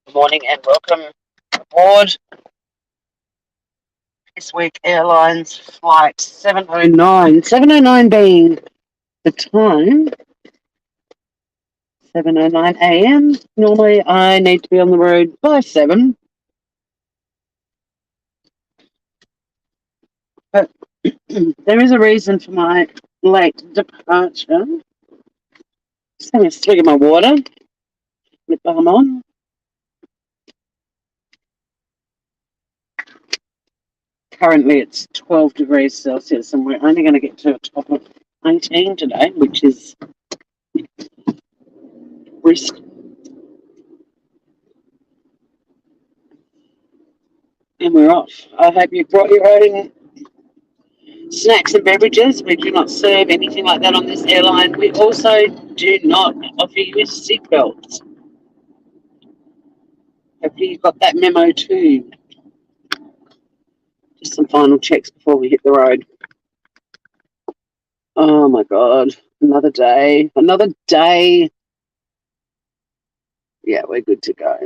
Good morning and welcome aboard this week Airlines flight 709. 709 being the time, 7:09 a.m. Normally I need to be on the road by 7, but there is a reason for my late departure. Just having a swig of my water, lip balm on. Currently it's 12 degrees Celsius and we're only going to get to a top of 18 today, which is brisk. And we're off. I hope you brought your own snacks and beverages. We do not serve anything like that on this airline. We also do not offer you seatbelts. Hopefully you got that memo too. Just some final checks before we hit the road. Oh my God, another day, another day. Yeah, we're good to go.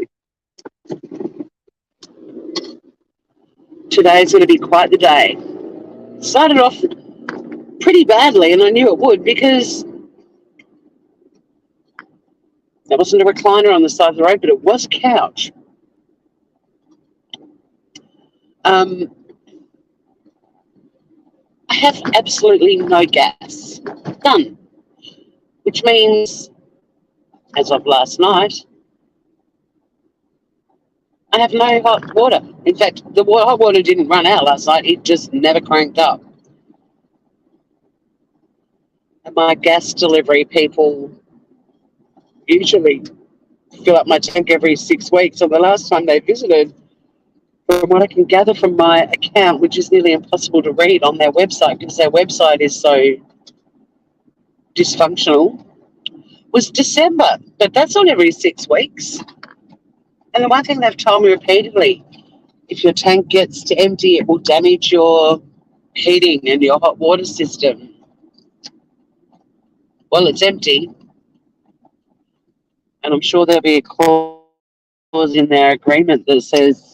Today's going to be quite the day. Started off pretty badly, and I knew it would because there wasn't a recliner on the side of the road, but it was a couch. I have absolutely no gas. None. Which means, as of last night, I have no hot water. In fact, the hot water didn't run out last night. It just never cranked up. And my gas delivery people usually fill up my tank every 6 weeks. So the last time they visited, from what I can gather from my account, which is nearly impossible to read on their website because their website is so dysfunctional, was December. But that's not every 6 weeks. And the one thing they've told me repeatedly, if your tank gets to empty, it will damage your heating and your hot water system. Well, it's empty. And I'm sure there'll be a clause in their agreement that says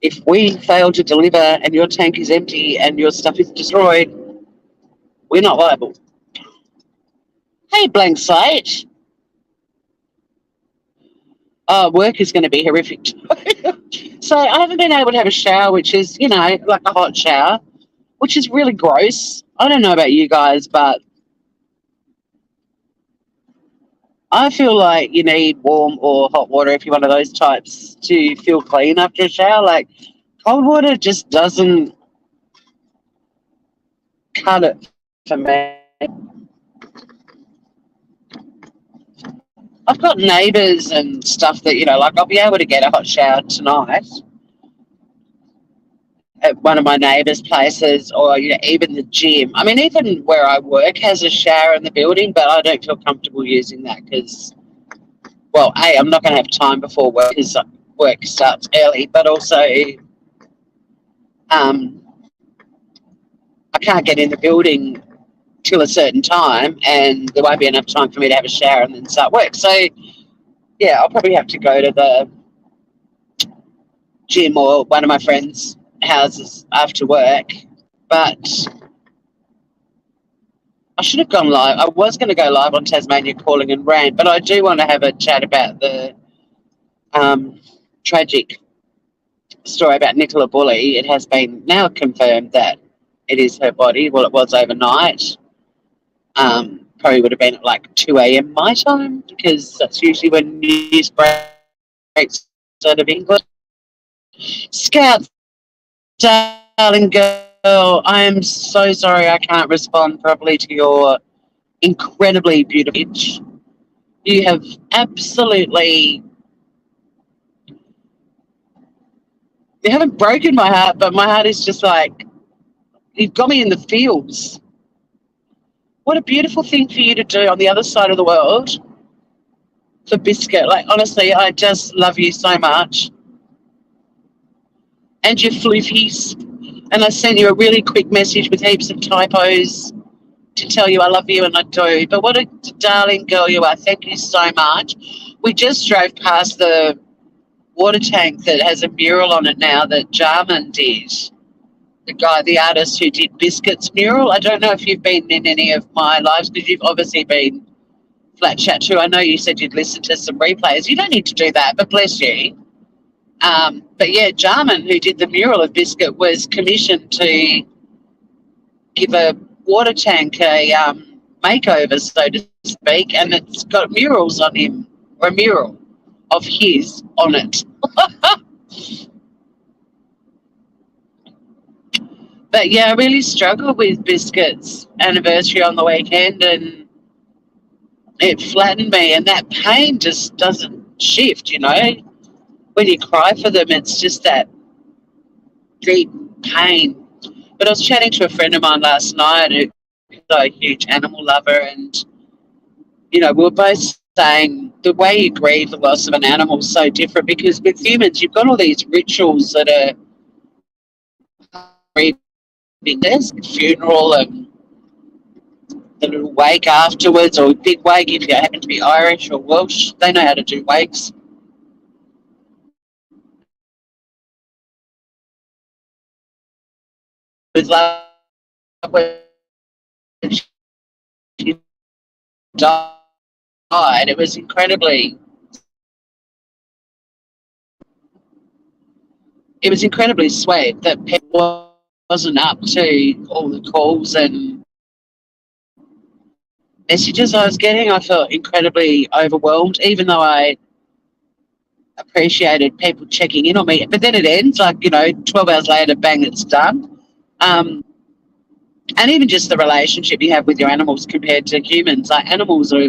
if we fail to deliver and your tank is empty and your stuff is destroyed, we're not liable. Hey, blank slate. Work is going to be horrific. So I haven't been able to have a shower, which is, like a hot shower, which is really gross. I don't know about you guys, but I feel like you need warm or hot water if you're one of those types to feel clean after a shower. Like, cold water just doesn't cut it for me. I've got neighbours and stuff that, like I'll be able to get a hot shower tonight at one of my neighbours' places or, even the gym. I mean, even where I work has a shower in the building, but I don't feel comfortable using that because, well, A, I'm not going to have time before work because work starts early, but also I can't get in the building till a certain time and there won't be enough time for me to have a shower and then start work. So, yeah, I'll probably have to go to the gym or one of my friends' houses after work. But I should have gone live. I was going to go live on Tasmania Calling in Rain, but I do want to have a chat about the tragic story about Nicola Bulley. It has been now confirmed that it is her body. Well, it was overnight. Probably would have been at like 2 a.m. my time because that's usually when news breaks out of England. Scout, darling girl, I am so sorry I can't respond properly to your incredibly beautiful pitch. You have absolutely... You haven't broken my heart, but my heart is just like, you've got me in the feels. What a beautiful thing for you to do on the other side of the world for Biscuit. Like, honestly, I just love you so much. And your floofies. And I sent you a really quick message with heaps of typos to tell you I love you, and I do. But what a darling girl you are. Thank you so much. We just drove past the water tank that has a mural on it now that Jarman did. The artist who did Biscuit's mural. I don't know if you've been in any of my lives, because you've obviously been Flat Chat too. I know you said you'd listen to some replays. You don't need to do that, but bless you. But yeah, Jarman, who did the mural of Biscuit, was commissioned to give a water tank a makeover, so to speak, and it's got murals on him, or a mural of his on it. But yeah, I really struggled with Biscuit's anniversary on the weekend, and it flattened me, and that pain just doesn't shift, you know. When you cry for them, it's just that deep pain. But I was chatting to a friend of mine last night who's a huge animal lover, and, you know, we were both saying the way you grieve the loss of an animal is so different, because with humans, you've got all these rituals that are grieving. There's a funeral and the little wake afterwards, or a big wake if you happen to be Irish or Welsh. They know how to do wakes. With love, when she died, it was incredibly sweet that people wasn't up to all the calls and messages I was getting. I felt incredibly overwhelmed, even though I appreciated people checking in on me. But then it ends, like, you know, 12 hours later, bang, it's done. And even just the relationship you have with your animals compared to humans. Like, animals are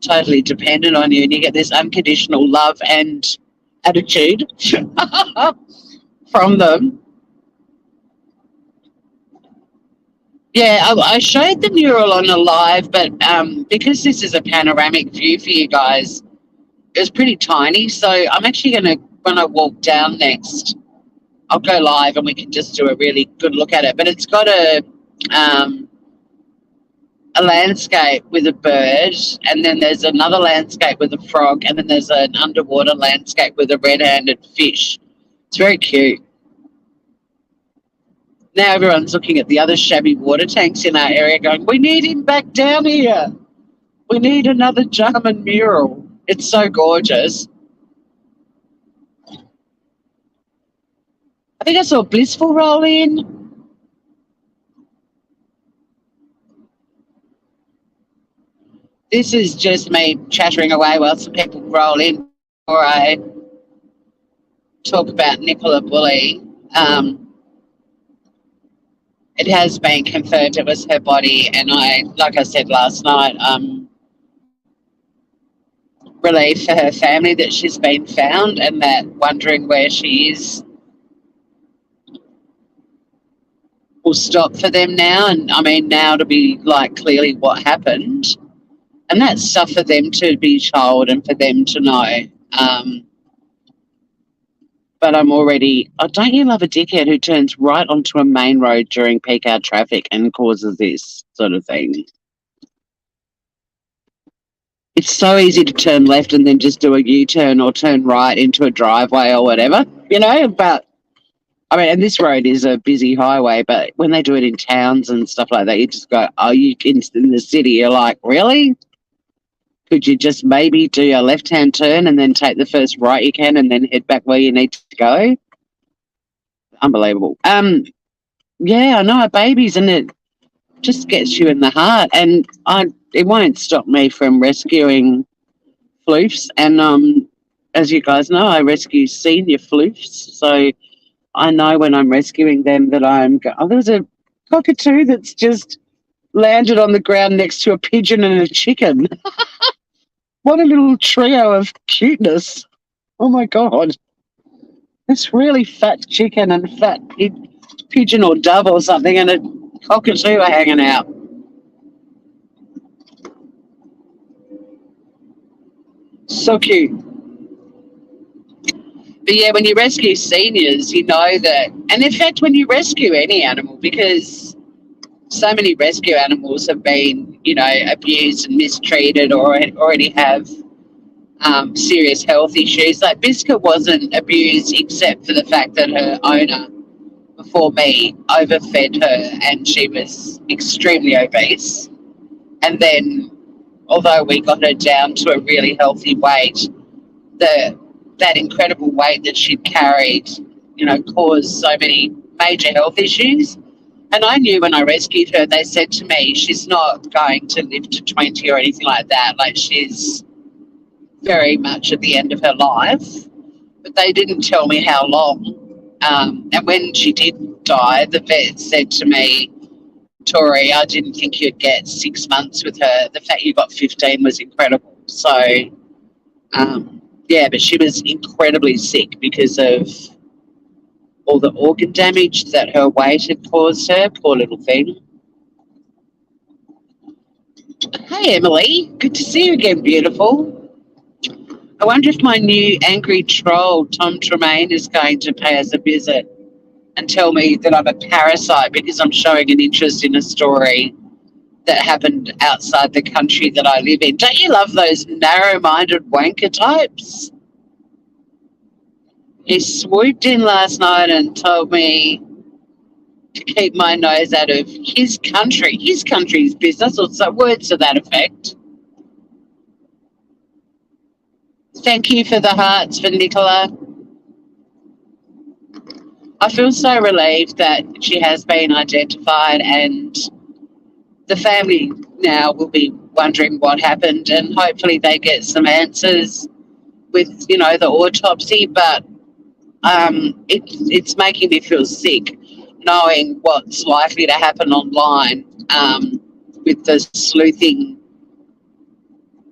totally dependent on you, and you get this unconditional love and attitude from them. Yeah, I showed the mural on a live, but because this is a panoramic view for you guys, it was pretty tiny. So I'm actually going to, when I walk down next, I'll go live and we can just do a really good look at it. But it's got a landscape with a bird, and then there's another landscape with a frog, and then there's an underwater landscape with a red-handed fish. It's very cute. Now everyone's looking at the other shabby water tanks in our area going, we need him back down here. We need another Jarman mural. It's so gorgeous. I think I saw Blissful roll in. This is just me chattering away while some people roll in before I talk about Nicola Bulley. It has been confirmed it was her body, and like I said last night, relieved for her family that she's been found, and that wondering where she is will stop for them now. And I mean, now to be like clearly what happened, and that's stuff for them to be told and for them to know. But I'm already, oh, don't you love a dickhead who turns right onto a main road during peak hour traffic and causes this sort of thing? It's so easy to turn left and then just do a U-turn or turn right into a driveway or whatever, you know, but I mean, and this road is a busy highway, but when they do it in towns and stuff like that, you just go, oh, you in the city, you're like, really? Could you just maybe do a left-hand turn and then take the first right you can and then head back where you need to go? Unbelievable. Yeah, I know, babies, and it just gets you in the heart. And it won't stop me from rescuing floofs. And as you guys know, I rescue senior floofs. So I know when I'm rescuing them that there's a cockatoo that's just landed on the ground next to a pigeon and a chicken. What a little trio of cuteness. Oh, my God. This really fat chicken and fat pigeon or dove or something, and a cockatoo are hanging out. So cute. But, yeah, when you rescue seniors, you know that. And, in fact, when you rescue any animal, because so many rescue animals have been, you know, abused and mistreated or already have serious health issues. Like Biscuit wasn't abused except for the fact that her owner before me overfed her and she was extremely obese. And then, although we got her down to a really healthy weight, that incredible weight that she'd carried, caused so many major health issues. And I knew when I rescued her, they said to me, she's not going to live to 20 or anything like that. Like, she's very much at the end of her life. But they didn't tell me how long. And when she did die, the vet said to me, Tori, I didn't think you'd get 6 months with her. The fact you got 15 was incredible. So, but she was incredibly sick because of all the organ damage that her weight had caused her. Poor little thing. Hey, Emily. Good to see you again, beautiful. I wonder if my new angry troll, Tom Tremaine, is going to pay us a visit and tell me that I'm a parasite because I'm showing an interest in a story that happened outside the country that I live in. Don't you love those narrow-minded wanker types? He swooped in last night and told me to keep my nose out of his country's business, or so words to that effect. Thank you for the hearts for Nicola. I feel so relieved that she has been identified, and the family now will be wondering what happened, and hopefully they get some answers with, the autopsy. But it's making me feel sick knowing what's likely to happen online with the sleuthing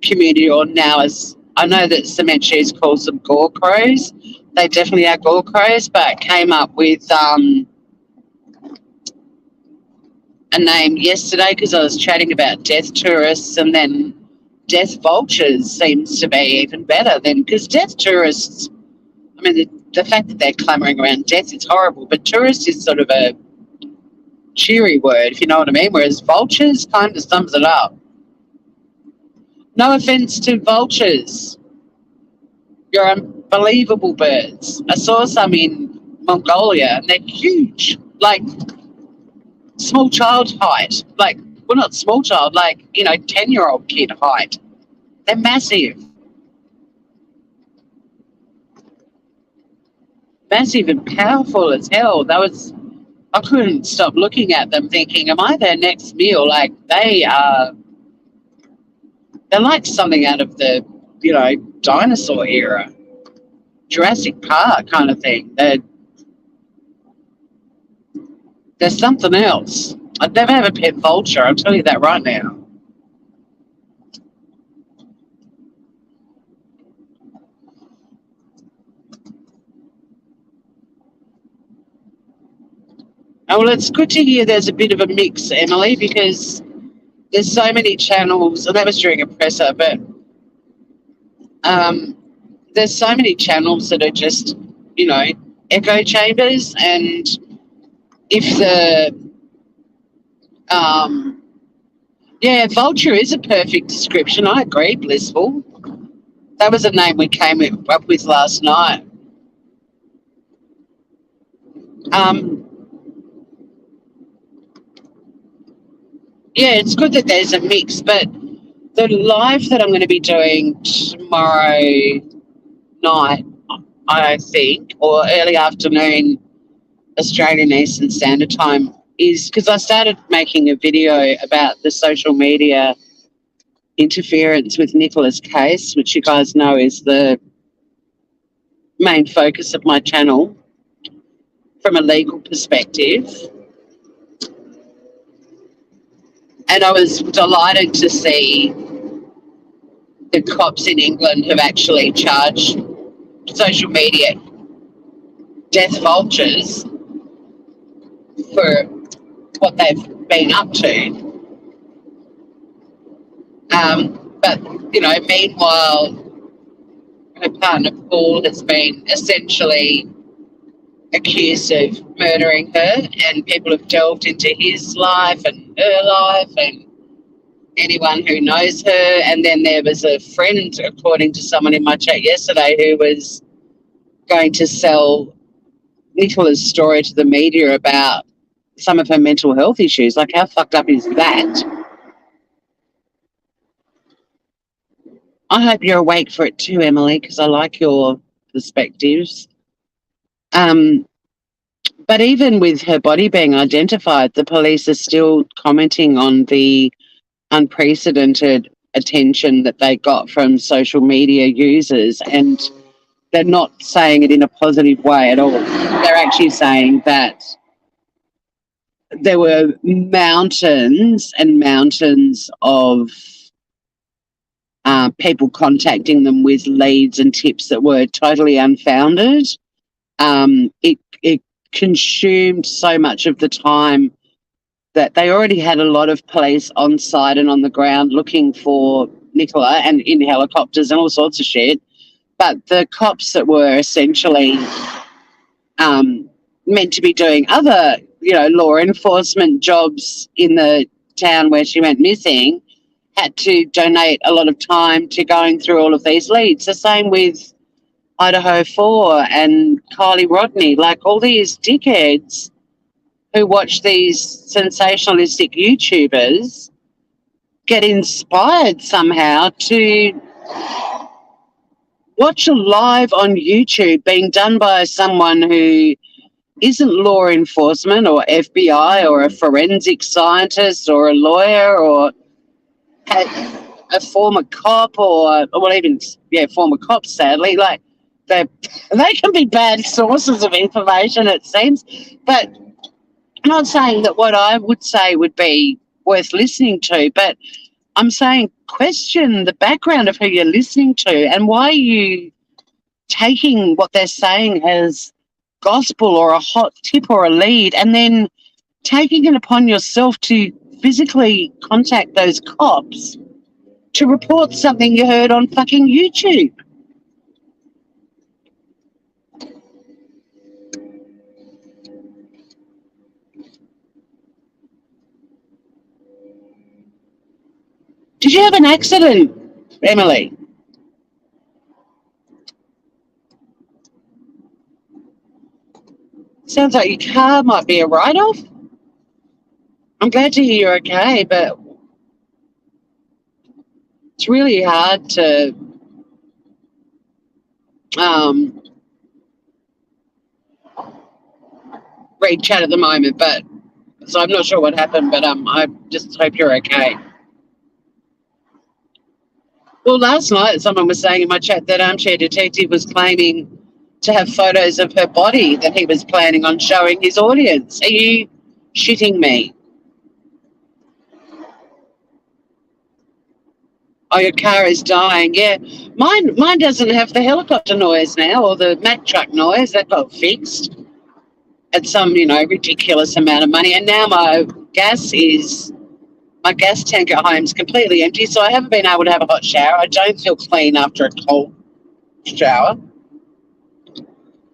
community, or now as I know that Cement Shoes calls them gore crows. They definitely are gore crows, but came up with a name yesterday because I was chatting about death tourists, and then death vultures seems to be even better than, because death tourists, I mean, the fact that they're clamouring around death is horrible, but tourist is sort of a cheery word, if you know what I mean, whereas vultures kind of sums it up. No offence to vultures. You're unbelievable birds. I saw some in Mongolia and they're huge, like small child height. Like, well, not small child, like, 10-year-old kid height. They're massive. Massive and powerful as hell. I couldn't stop looking at them thinking, am I their next meal? Like, they're like something out of the, dinosaur era, Jurassic Park kind of thing. There's something else. I'd never have a pet vulture, I'll tell you that right now. Oh, well, it's good to hear there's a bit of a mix, Emily, because there's so many channels, and that was during a presser, but there's so many channels that are just, echo chambers. And if vulture is a perfect description. I agree, Blissful. That was a name we came up with last night. It's good that there's a mix, but the live that I'm going to be doing tomorrow night, I think, or early afternoon, Australian Eastern Standard Time, is because I started making a video about the social media interference with Nicola's case, which you guys know is the main focus of my channel from a legal perspective. And I was delighted to see the cops in England have actually charged social media death vultures for what they've been up to. But, meanwhile, her partner Paul has been essentially accused of murdering her, and people have delved into his life and her life, and anyone who knows her. And then there was a friend, according to someone in my chat yesterday, who was going to sell Nicola's story to the media about some of her mental health issues. Like, how fucked up is that? I hope you're awake for it too, Emily, because I like your perspectives. But even with her body being identified, the police are still commenting on the unprecedented attention that they got from social media users, and they're not saying it in a positive way at all. They're actually saying that there were mountains and mountains of people contacting them with leads and tips that were totally unfounded. It consumed so much of the time that they already had a lot of police on site and on the ground looking for Nicola, and in helicopters and all sorts of shit. But the cops that were essentially meant to be doing other, law enforcement jobs in the town where she went missing had to donate a lot of time to going through all of these leads. The same with Idaho 4 and Kylie Rodney, like all these dickheads who watch these sensationalistic YouTubers get inspired somehow to watch a live on YouTube being done by someone who isn't law enforcement or FBI or a forensic scientist or a lawyer or a former cop or former cops, sadly. Like, they can be bad sources of information, it seems. But I'm not saying that what I would say would be worth listening to, but I'm saying question the background of who you're listening to and why are you taking what they're saying as gospel or a hot tip or a lead and then taking it upon yourself to physically contact those cops to report something you heard on fucking YouTube. Did you have an accident, Emily? Sounds like your car might be a write-off. I'm glad to hear you're okay, but it's really hard to read chat at the moment, but so I'm not sure what happened, but I just hope you're okay. Well, last night someone was saying in my chat that Armchair Detective was claiming to have photos of her body that he was planning on showing his audience. Are you shitting me? Oh, your car is dying. Yeah, mine doesn't have the helicopter noise now or the Mack truck noise. That got fixed at some, ridiculous amount of money. And now my gas tank at home is completely empty, so I haven't been able to have a hot shower. I don't feel clean after a cold shower.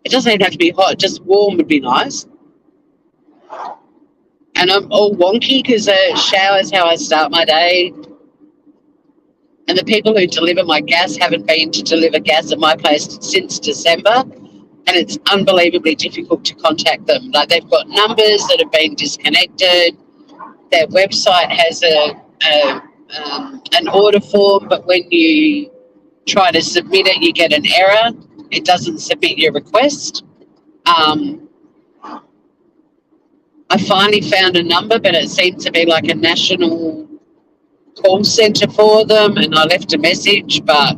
It doesn't even have to be hot, just warm would be nice. And I'm all wonky because a shower is how I start my day. And the people who deliver my gas haven't been to deliver gas at my place since December. And it's unbelievably difficult to contact them. Like, they've got numbers that have been disconnected. Their website has an order form, but when you try to submit it, you get an error. It doesn't submit your request. I finally found a number, but it seemed to be like a national call centre for them, and I left a message, but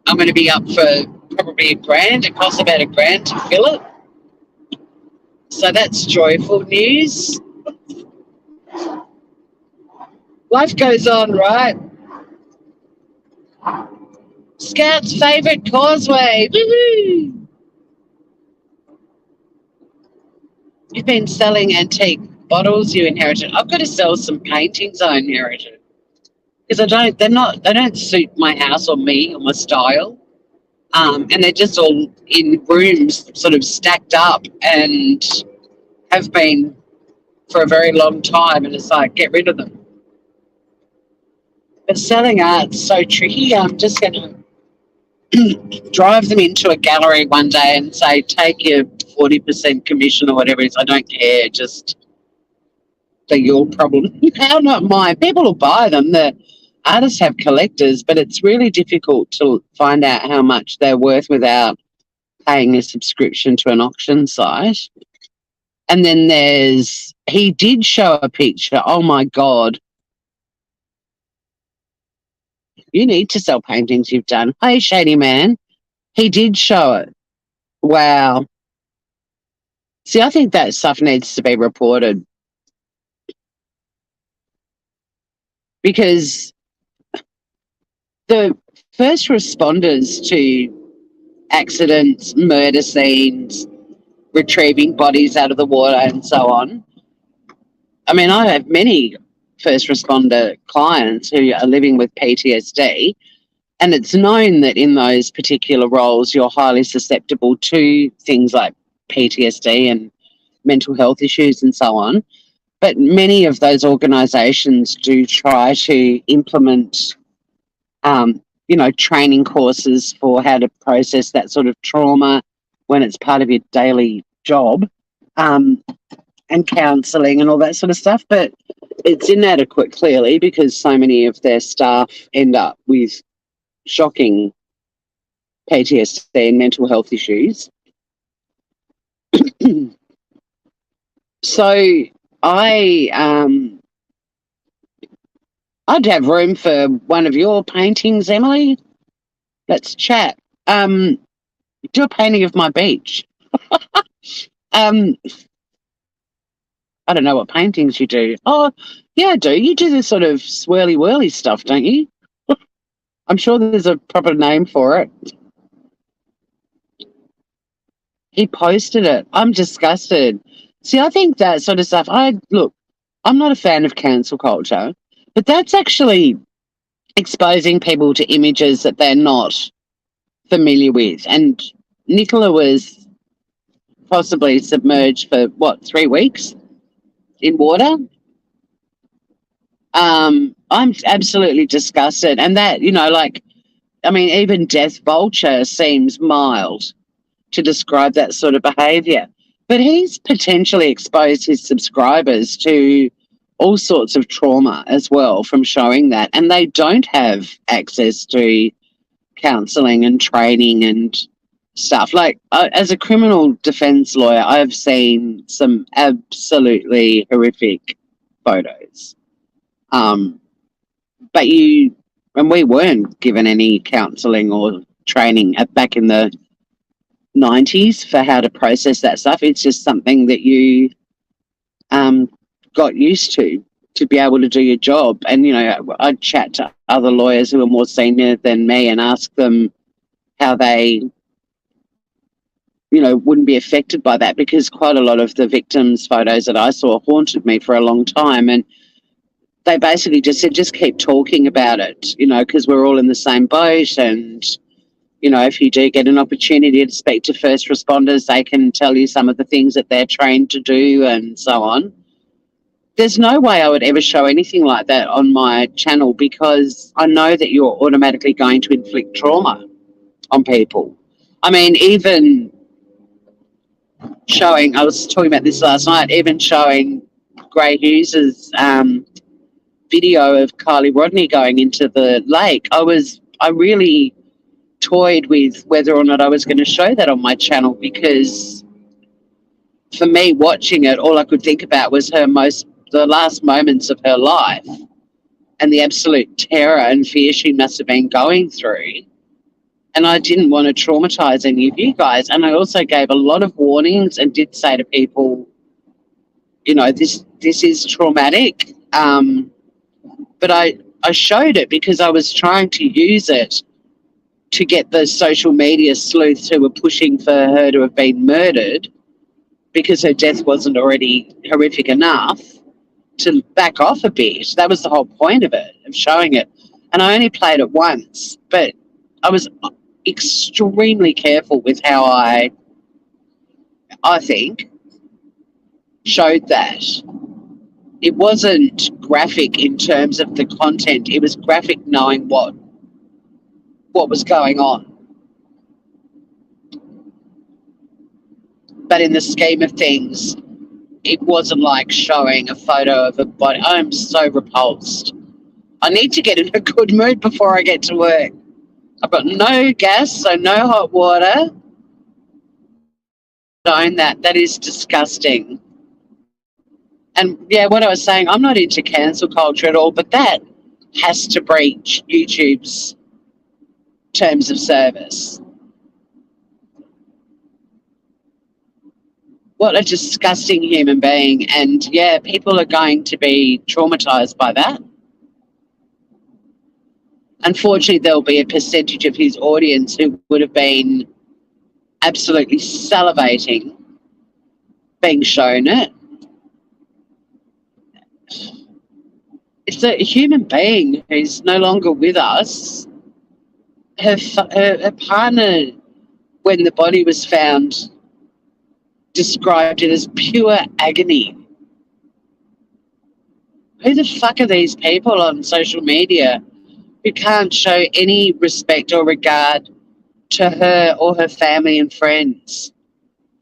I'm going to be up for probably $1,000. It costs about $1,000 to fill it. So that's joyful news. Life goes on, right? Scout's favourite causeway. Woo-hoo! You've been selling antique bottles you inherited. I've got to sell some paintings I inherited because they don't suit my house or me or my style. And they're just all in rooms sort of stacked up and have been for a very long time, and it's like, get rid of them. But selling art's so tricky. I'm just going to drive them into a gallery one day and say, take your 40% commission or whatever it is. I don't care. Just they're your problem. How not mine? People will buy them. The artists have collectors, but it's really difficult to find out how much they're worth without paying a subscription to an auction site. And then he did show a picture. Oh my God. You need to sell paintings you've done. Hey, shady man. He did show it. Wow. See, I think that stuff needs to be reported because the first responders to accidents, murder scenes, retrieving bodies out of the water and so on. I mean, I have many first responder clients who are living with PTSD, and it's known that in those particular roles you're highly susceptible to things like PTSD and mental health issues and so on. But many of those organisations do try to implement, training courses for how to process that sort of trauma when it's part of your daily job, and counselling and all that sort of stuff. But it's inadequate, clearly, because so many of their staff end up with shocking PTSD and mental health issues. So I'd have room for one of your paintings, Emily. Let's chat. Do a painting of my beach. I don't know what paintings you do. Oh, yeah, I do. You do this sort of swirly-whirly stuff, don't you? I'm sure there's a proper name for it. He posted it. I'm disgusted. See, I think that sort of stuff, I'm not a fan of cancel culture, but that's actually exposing people to images that they're not familiar with. And Nicola was possibly submerged for, 3 weeks in water? I'm absolutely disgusted. And that, even Death Vulture seems mild to describe that sort of behaviour. But he's potentially exposed his subscribers to all sorts of trauma as well from showing that. And they don't have access to counselling and training and stuff. Like, as a criminal defence lawyer, I've seen some absolutely horrific photos. But we weren't given any counselling or training back in the 90s for how to process that stuff. It's just something that you got used to be able to do your job. And, I'd chat to other lawyers who are more senior than me and ask them how they, wouldn't be affected by that, because quite a lot of the victims' photos that I saw haunted me for a long time. And they basically just said, just keep talking about it, because we're all in the same boat. And, if you do get an opportunity to speak to first responders, they can tell you some of the things that they're trained to do and so on. There's no way I would ever show anything like that on my channel, because I know that you're automatically going to inflict trauma on people. I mean, even showing, I was talking about this last night, even showing Gray Hughes's video of Kylie Rodney going into the lake, I really toyed with whether or not I was going to show that on my channel, because for me, watching it, all I could think about was the last moments of her life and the absolute terror and fear she must have been going through. And I didn't want to traumatize any of you guys. And I also gave a lot of warnings and did say to people, this is traumatic. But I showed it because I was trying to use it to get the social media sleuths who were pushing for her to have been murdered, because her death wasn't already horrific enough, to back off a bit. That was the whole point of it, of showing it. And I only played it once, but I was extremely careful with how I think, showed that. It wasn't graphic in terms of the content. It was graphic knowing what was going on. But in the scheme of things, it wasn't like showing a photo of a body. I'm so repulsed. I need to get in a good mood before I get to work. I've got no gas, so no hot water. That is disgusting. And yeah, what I was saying, I'm not into cancel culture at all, but that has to breach YouTube's terms of service. What a disgusting human being. And yeah, people are going to be traumatized by that. Unfortunately, there'll be a percentage of his audience who would have been absolutely salivating being shown it. It's a human being who's no longer with us. Her partner, when the body was found, described it as pure agony. Who the fuck are these people on social media who can't show any respect or regard to her or her family and friends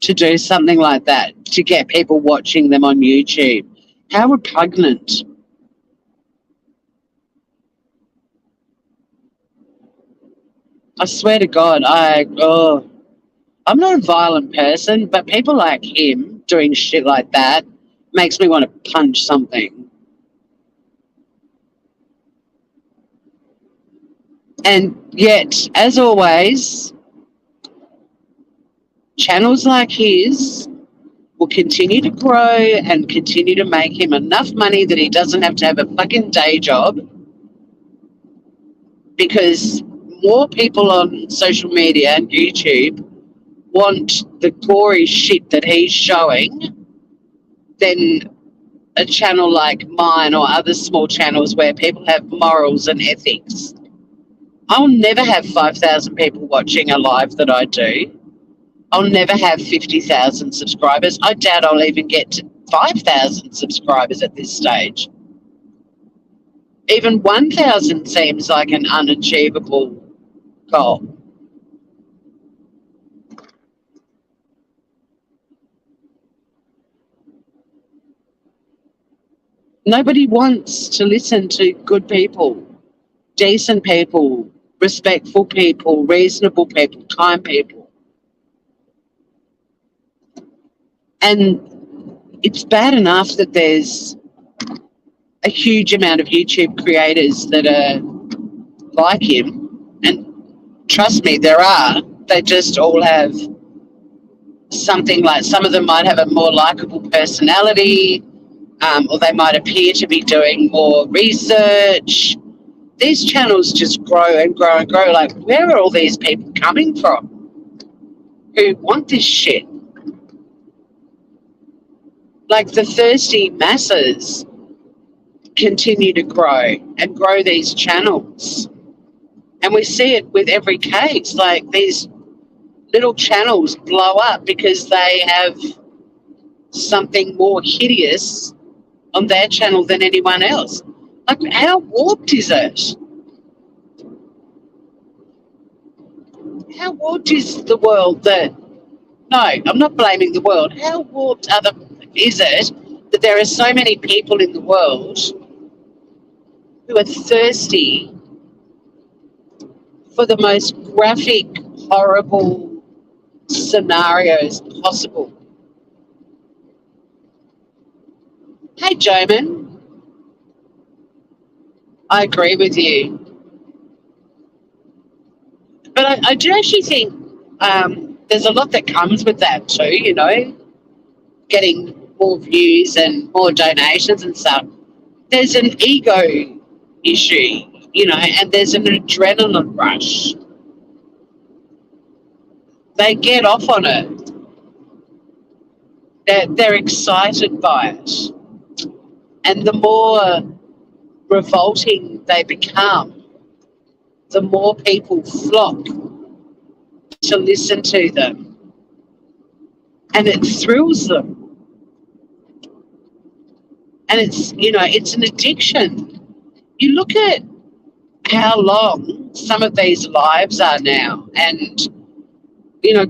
to do something like that, to get people watching them on YouTube? How repugnant. I swear to God, I'm not a violent person, but people like him doing shit like that makes me want to punch something. And yet, as always, channels like his will continue to grow and continue to make him enough money that he doesn't have to have a fucking day job, because more people on social media and YouTube want the gory shit that he's showing than a channel like mine or other small channels where people have morals and ethics. I'll never have 5,000 people watching a live that I do. I'll never have 50,000 subscribers. I doubt I'll even get to 5,000 subscribers at this stage. Even 1,000 seems like an unachievable goal. Nobody wants to listen to good people, decent people, respectful people, reasonable people, kind people. And it's bad enough that there's a huge amount of YouTube creators that are like him. And trust me, there are. They just all have something like, some of them might have a more likable personality, or they might appear to be doing more research. These channels just grow and grow and grow. Like, where are all these people coming from who want this shit? Like, the thirsty masses continue to grow and grow these channels. And we see it with every case. Like, these little channels blow up because they have something more hideous on their channel than anyone else. Like, how warped is it? How warped is the world that... No, I'm not blaming the world. How warped is it that there are so many people in the world who are thirsty for the most graphic, horrible scenarios possible? Hey, Joman, I agree with you. But I do actually think there's a lot that comes with that too, you know, getting more views and more donations and stuff. There's an ego issue, you know, and there's an adrenaline rush. They get off on it. They're excited by it. And the more revolting they become, the more people flock to listen to them. And it thrills them. And it's an addiction. You look at how long some of these lives are now, and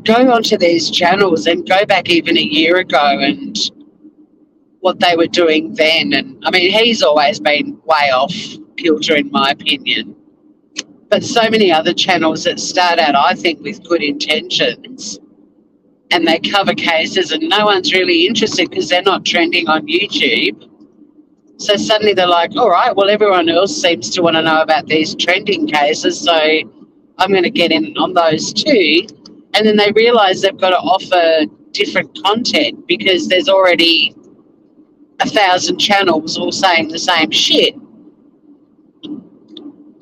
go onto these channels and go back even a year ago and what they were doing then. And I mean, he's always been way off kilter in my opinion. But so many other channels that start out, I think, with good intentions, and they cover cases and no one's really interested because they're not trending on YouTube. So suddenly they're like, all right, well, everyone else seems to want to know about these trending cases, so I'm going to get in on those too. And then they realise they've got to offer different content because there's already 1,000 channels all saying the same shit.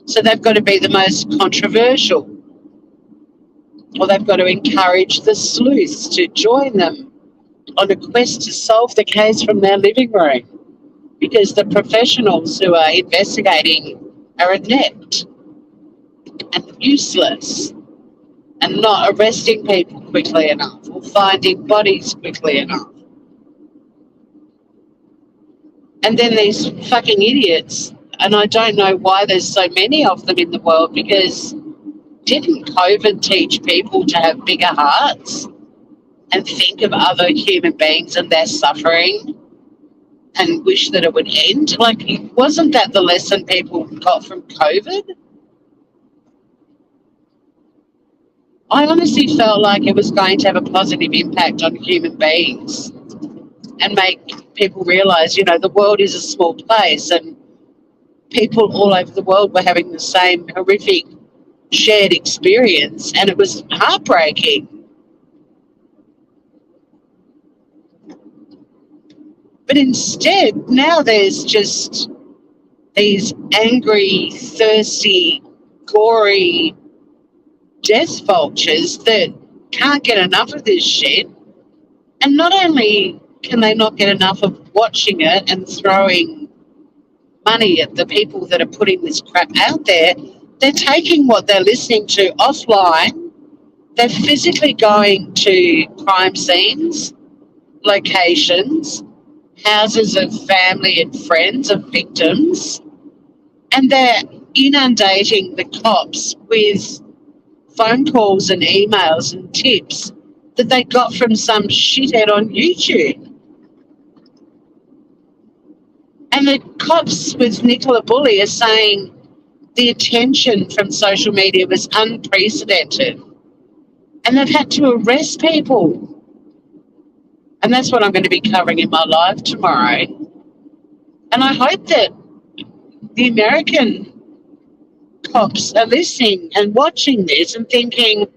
So they've got to be the most controversial, or they've got to encourage the sleuths to join them on a quest to solve the case from their living room, because the professionals who are investigating are inept and useless and not arresting people quickly enough or finding bodies quickly enough. And then these fucking idiots, and I don't know why there's so many of them in the world, because didn't COVID teach people to have bigger hearts and think of other human beings and their suffering and wish that it would end? Like, wasn't that the lesson people got from COVID? I honestly felt like it was going to have a positive impact on human beings and make people realise, the world is a small place and people all over the world were having the same horrific shared experience, and it was heartbreaking. But instead, now there's just these angry, thirsty, gory death vultures that can't get enough of this shit. And not only can they not get enough of watching it and throwing money at the people that are putting this crap out there, they're taking what they're listening to offline. They're physically going to crime scenes, locations, houses of family and friends of victims, and they're inundating the cops with phone calls and emails and tips that they got from some shithead on YouTube. And the cops with Nicola Bulley are saying the attention from social media was unprecedented. And they've had to arrest people. And that's what I'm going to be covering in my live tomorrow. And I hope that the American cops are listening and watching this and thinking,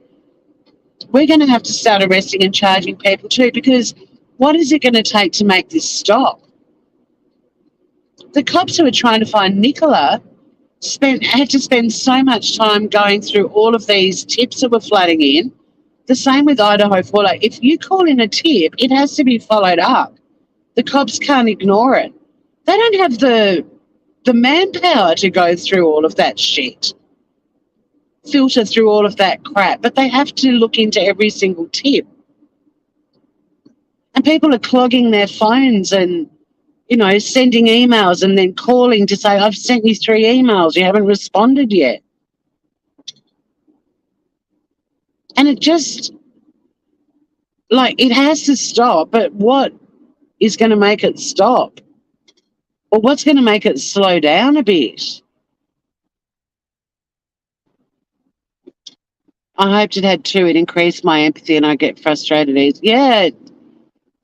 we're going to have to start arresting and charging people too, because what is it going to take to make this stop? The cops who are trying to find Nicola had to spend so much time going through all of these tips that were flooding in. The same with Idaho Fallout. If you call in a tip, it has to be followed up. The cops can't ignore it. They don't have the manpower to go through all of that shit, filter through all of that crap, but they have to look into every single tip. And people are clogging their phones and, sending emails and then calling to say, I've sent you 3 emails, you haven't responded yet. And it just, it has to stop, but what is going to make it stop? Or what's going to make it slow down a bit? I hoped it had too. It increased my empathy and I get frustrated. Yeah,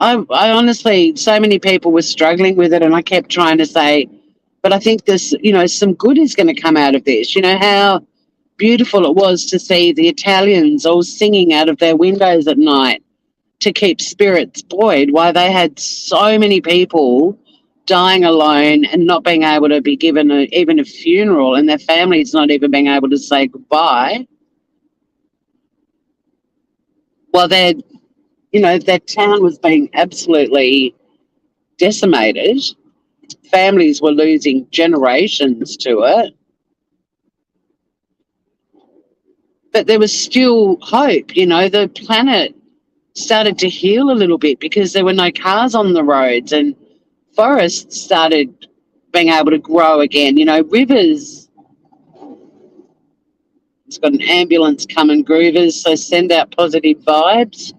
I honestly, so many people were struggling with it and I kept trying to say, but I think this, some good is going to come out of this. How beautiful it was to see the Italians all singing out of their windows at night to keep spirits buoyed, while they had so many people dying alone and not being able to be given even a funeral, and their families not even being able to say goodbye. While their town was being absolutely decimated. Families were losing generations to it. But there was still hope, the planet started to heal a little bit because there were no cars on the roads and forests started being able to grow again. You know, rivers, it's got an ambulance coming, groovers, so send out positive vibes.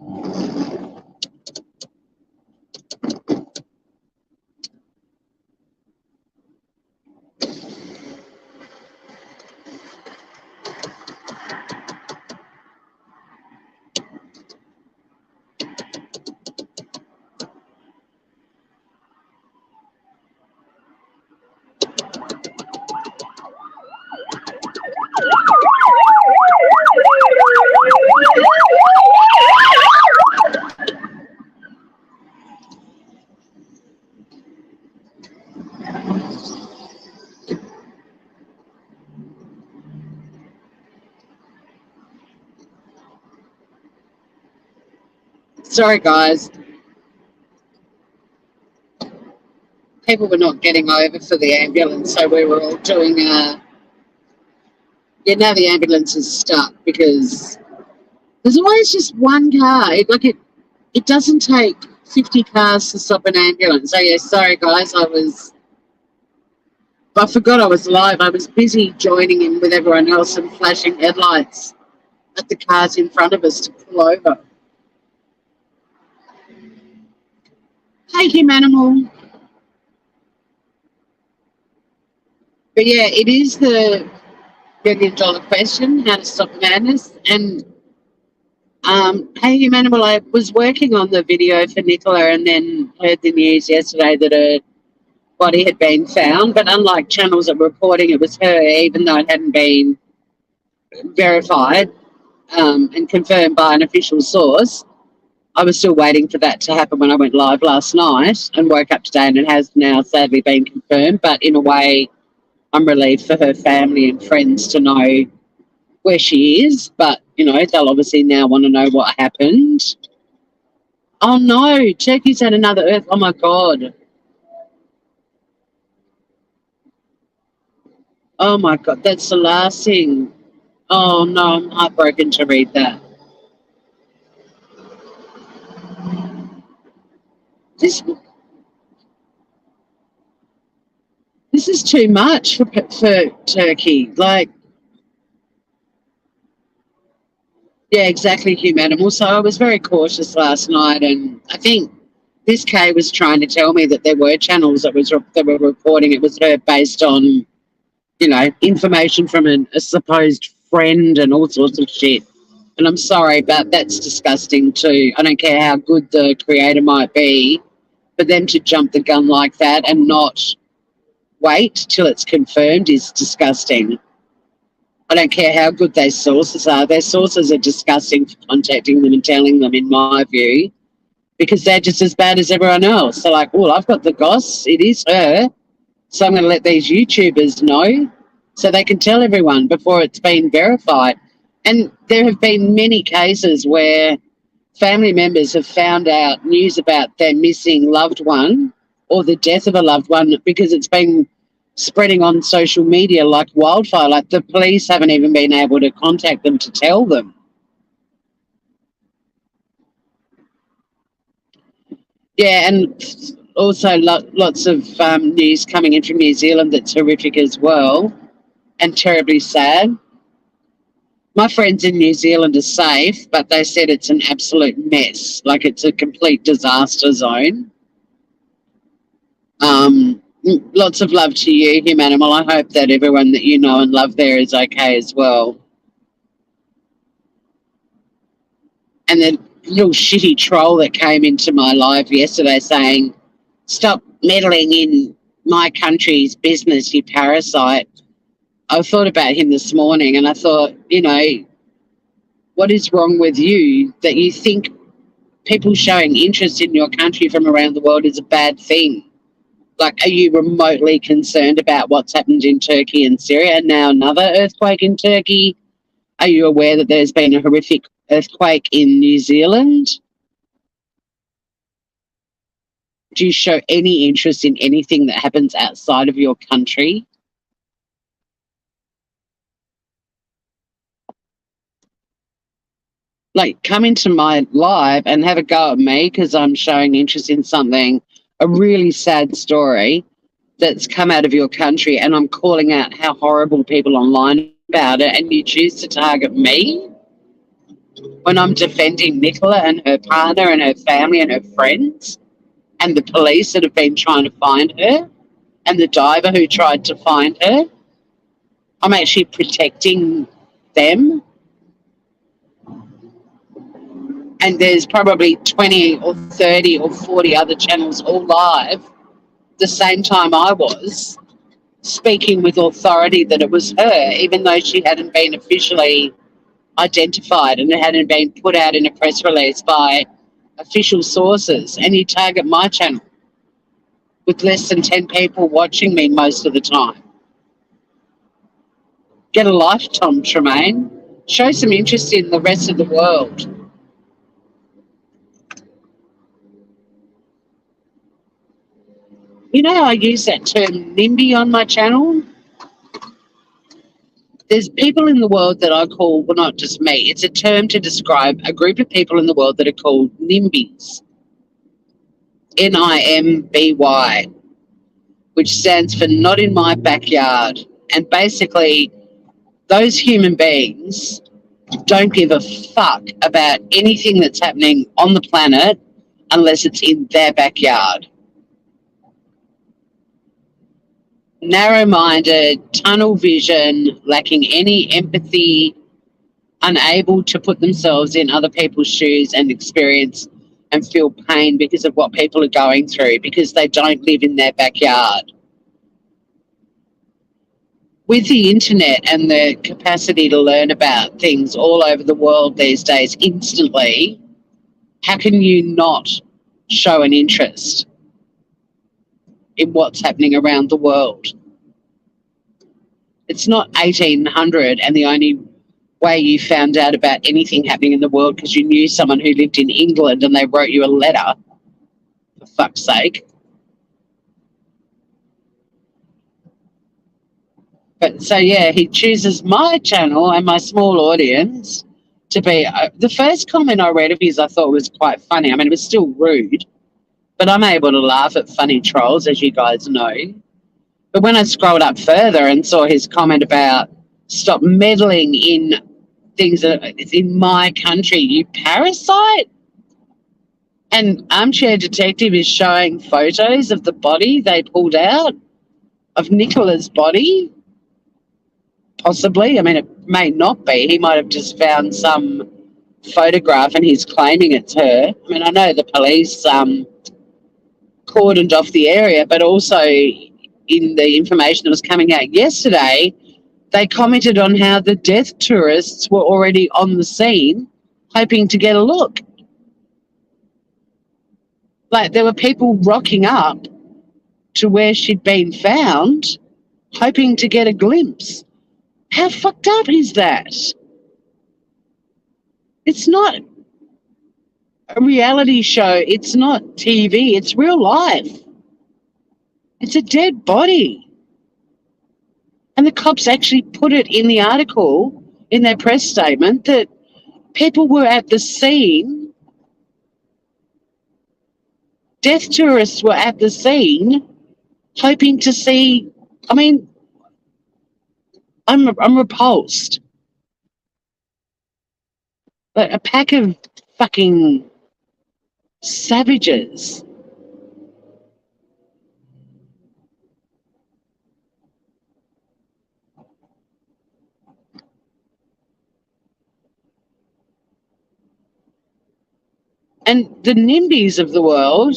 Sorry, guys. People were not getting over for the ambulance, so we were all doing now the ambulance is stuck because there's always just one car. It doesn't take 50 cars to stop an ambulance. So yeah, sorry guys, I forgot I was live. I was busy joining in with everyone else and flashing headlights at the cars in front of us to pull over. Hey, him animal. But yeah, it is the $1 billion question, how to stop madness. And hey, him animal, I was working on the video for Nicola and then heard the news yesterday that her body had been found. But unlike channels that were reporting it was her, even though it hadn't been verified and confirmed by an official source, I was still waiting for that to happen when I went live last night and woke up today, and it has now sadly been confirmed. But in a way, I'm relieved for her family and friends to know where she is. But, you know, they'll obviously now want to know what happened. Oh, no, Turkey's had another earth. Oh, my God. Oh, my God, that's the last thing. Oh, no, I'm heartbroken to read that. This is too much for Turkey. Like, yeah, exactly, humanimal. So I was very cautious last night, and I think this Kay was trying to tell me that there were channels that were reporting it was her based on, you know, information from a supposed friend and all sorts of shit. And I'm sorry, but that's disgusting too. I don't care how good the creator might be, but them to jump the gun like that and not wait till it's confirmed is disgusting. I don't care how good their sources are. Their sources are disgusting for contacting them and telling them, in my view, because they're just as bad as everyone else. They're like, well, I've got the goss. It is her. So I'm going to let these YouTubers know so they can tell everyone before it's been verified. And there have been many cases where family members have found out news about their missing loved one or the death of a loved one because it's been spreading on social media like wildfire. Like the police haven't even been able to contact them to tell them. Yeah, and also lots of news coming in from New Zealand that's horrific as well and terribly sad. My friends in New Zealand are safe, but they said it's an absolute mess. Like it's a complete disaster zone. Lots of love to you, him animal. I hope that everyone that you know and love there is okay as well. And the little shitty troll that came into my live yesterday saying, stop meddling in my country's business, you parasite. I thought about him this morning and I thought, you know, what is wrong with you that you think people showing interest in your country from around the world is a bad thing? Like, are you remotely concerned about what's happened in Turkey and Syria and now another earthquake in Turkey? Are you aware that there's been a horrific earthquake in New Zealand? Do you show any interest in anything that happens outside of your country? Like, come into my live and have a go at me because I'm showing interest in something a really sad story that's come out of your country, and I'm calling out how horrible people online about it, and you choose to target me when I'm defending Nicola and her partner and her family and her friends and the police that have been trying to find her and the diver who tried to find her. I'm actually protecting them. And there's probably 20 or 30 or 40 other channels all live the same time I was, speaking with authority that it was her, even though she hadn't been officially identified and it hadn't been put out in a press release by official sources. And you target my channel with less than 10 people watching me most of the time. Get a life, Tom Tremaine. Show some interest in the rest of the world. You know, I use that term NIMBY on my channel. There's people in the world that I call, well, not just me, it's a term to describe a group of people in the world that are called NIMBYs. NIMBY, which stands for not in my backyard. And basically, those human beings don't give a fuck about anything that's happening on the planet unless it's in their backyard. Narrow-minded, tunnel vision, lacking any empathy, unable to put themselves in other people's shoes and experience and feel pain because of what people are going through because they don't live in their backyard. With the internet and the capacity to learn about things all over the world these days instantly, how can you not show an interest in what's happening around the world? It's not 1800 and the only way you found out about anything happening in the world because you knew someone who lived in England and they wrote you a letter, for fuck's sake. But so, yeah, he chooses my channel and my small audience to be... the first comment I read of his I thought was quite funny. I mean, it was still rude, but I'm able to laugh at funny trolls, as you guys know. But when I scrolled up further and saw his comment about stop meddling in things that it's in my country, you parasite. And Armchair Detective is showing photos of the body they pulled out, of Nicola's body. Possibly. I mean, it may not be. He might have just found some photograph and he's claiming it's her. I mean, I know the police cordoned off the area, but also in the information that was coming out yesterday, they commented on how the death tourists were already on the scene hoping to get a look. Like, there were people rocking up to where she'd been found hoping to get a glimpse. How fucked up is that? It's not a reality show. It's not TV. It's real life. It's a dead body. And the cops actually put it in the article, in their press statement, that people were at the scene, death tourists were at the scene, hoping to see... I mean, I'm repulsed. But a pack of fucking savages. And the NIMBYs of the world,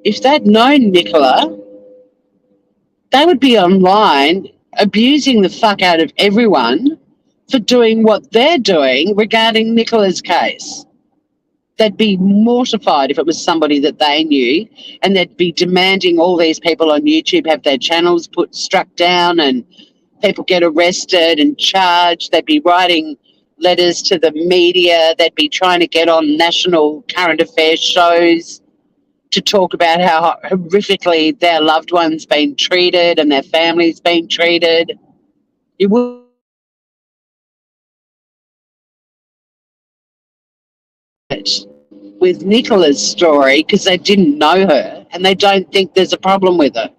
if they'd known Nicola, they would be online abusing the fuck out of everyone for doing what they're doing regarding Nicola's case. They'd be mortified if it was somebody that they knew, and they'd be demanding all these people on YouTube have their channels struck down and people get arrested and charged. They'd be writing letters to the media. They'd be trying to get on national current affairs shows to talk about how horrifically their loved ones been treated and their families been treated. It would with Nicola's story because they didn't know her and they don't think there's a problem with it.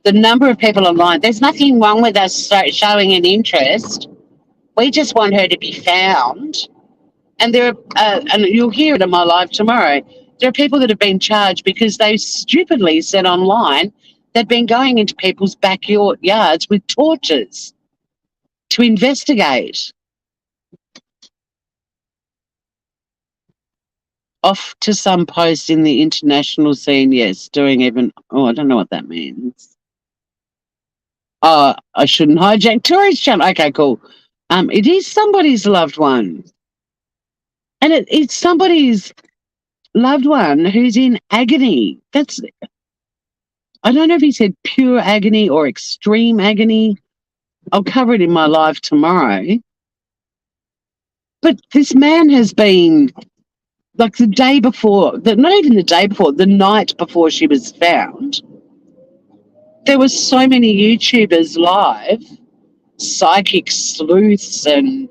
The number of people online, there's nothing wrong with us showing an interest. We just want her to be found. And there are, and you'll hear it in my live tomorrow, there are people that have been charged because they stupidly said online they'd been going into people's backyards with torches to investigate. Off to some post in the international scene, yes, doing even, I don't know what that means. I shouldn't hijack Tori's channel. Okay, cool. It is somebody's loved one. And it's somebody's loved one who's in agony. I don't know if he said pure agony or extreme agony. I'll cover it in my live tomorrow. But this man has been, like the day before, not even the day before, the night before she was found, there were so many YouTubers live, psychic sleuths and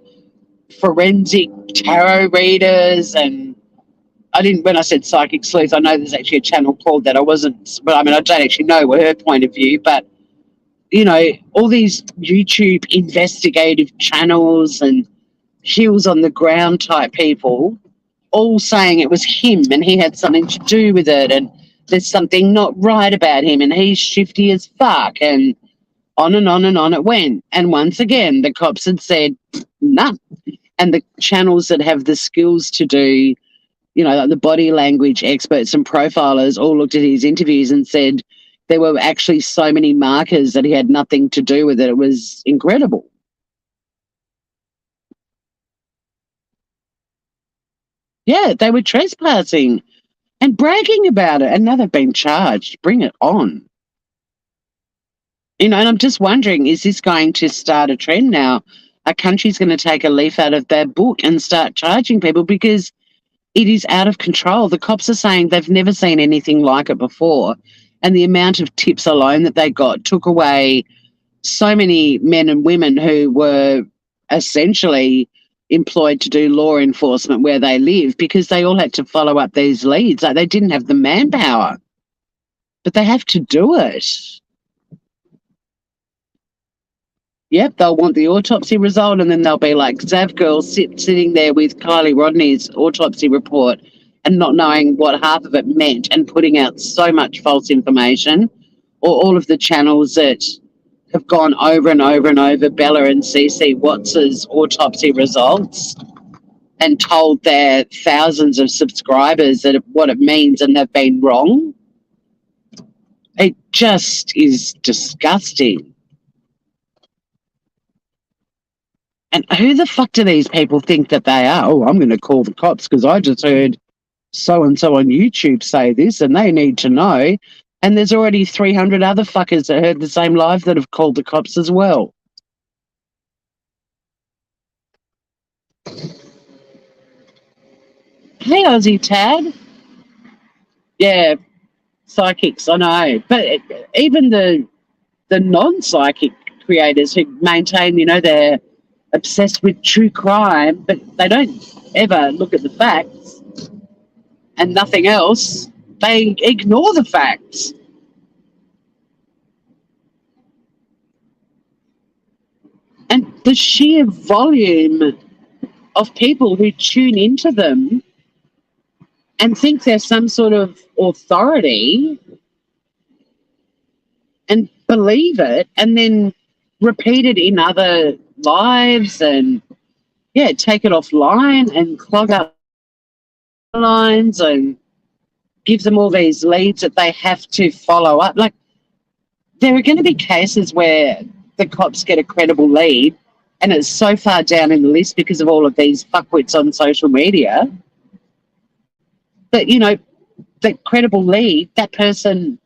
forensic tarot readers, and when I said psychic sleuth, I know there's actually a channel called that. I don't actually know her point of view, but, all these YouTube investigative channels and heels on the ground type people all saying it was him and he had something to do with it and there's something not right about him and he's shifty as fuck, and on and on and on it went. And once again, the cops had said, nah. And the channels that have the skills to do, like the body language experts and profilers all looked at his interviews and said there were actually so many markers that he had nothing to do with it. It was incredible. Yeah, they were trespassing and bragging about it, and now they've been charged. Bring it on. And I'm just wondering, is this going to start a trend now? A country's going to take a leaf out of their book and start charging people because it is out of control. The cops are saying they've never seen anything like it before, and the amount of tips alone that they got took away so many men and women who were essentially employed to do law enforcement where they live because they all had to follow up these leads. Like, they didn't have the manpower, but they have to do it. Yep, they'll want the autopsy result, and then they'll be like Zav girl sitting there with Kylie Rodney's autopsy report and not knowing what half of it meant and putting out so much false information, or all of the channels that have gone over and over and over Bella and CC Watts's autopsy results and told their thousands of subscribers that what it means and they've been wrong. It just is disgusting. And who the fuck do these people think that they are? Oh, I'm going to call the cops because I just heard so-and-so on YouTube say this and they need to know. And there's already 300 other fuckers that heard the same live that have called the cops as well. Hey, Aussie Tad. Yeah, psychics, I know. But even the non-psychic creators who maintain, they're obsessed with true crime, but they don't ever look at the facts and nothing else. They ignore the facts. And the sheer volume of people who tune into them and think they're some sort of authority and believe it and then repeat it in other lives and take it offline and clog up lines and give them all these leads that they have to follow up. Like, there are going to be cases where the cops get a credible lead and it's so far down in the list because of all of these fuckwits on social media that, the credible lead, that person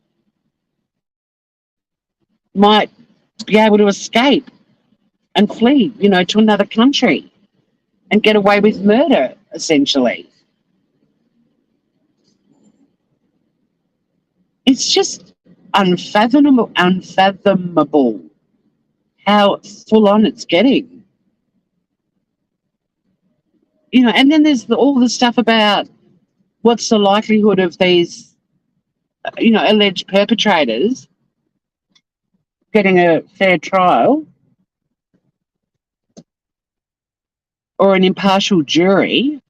might be able to escape and flee, to another country and get away with murder, essentially. It's just unfathomable how full on it's getting. And then there's all the stuff about what's the likelihood of these alleged perpetrators getting a fair trial or an impartial jury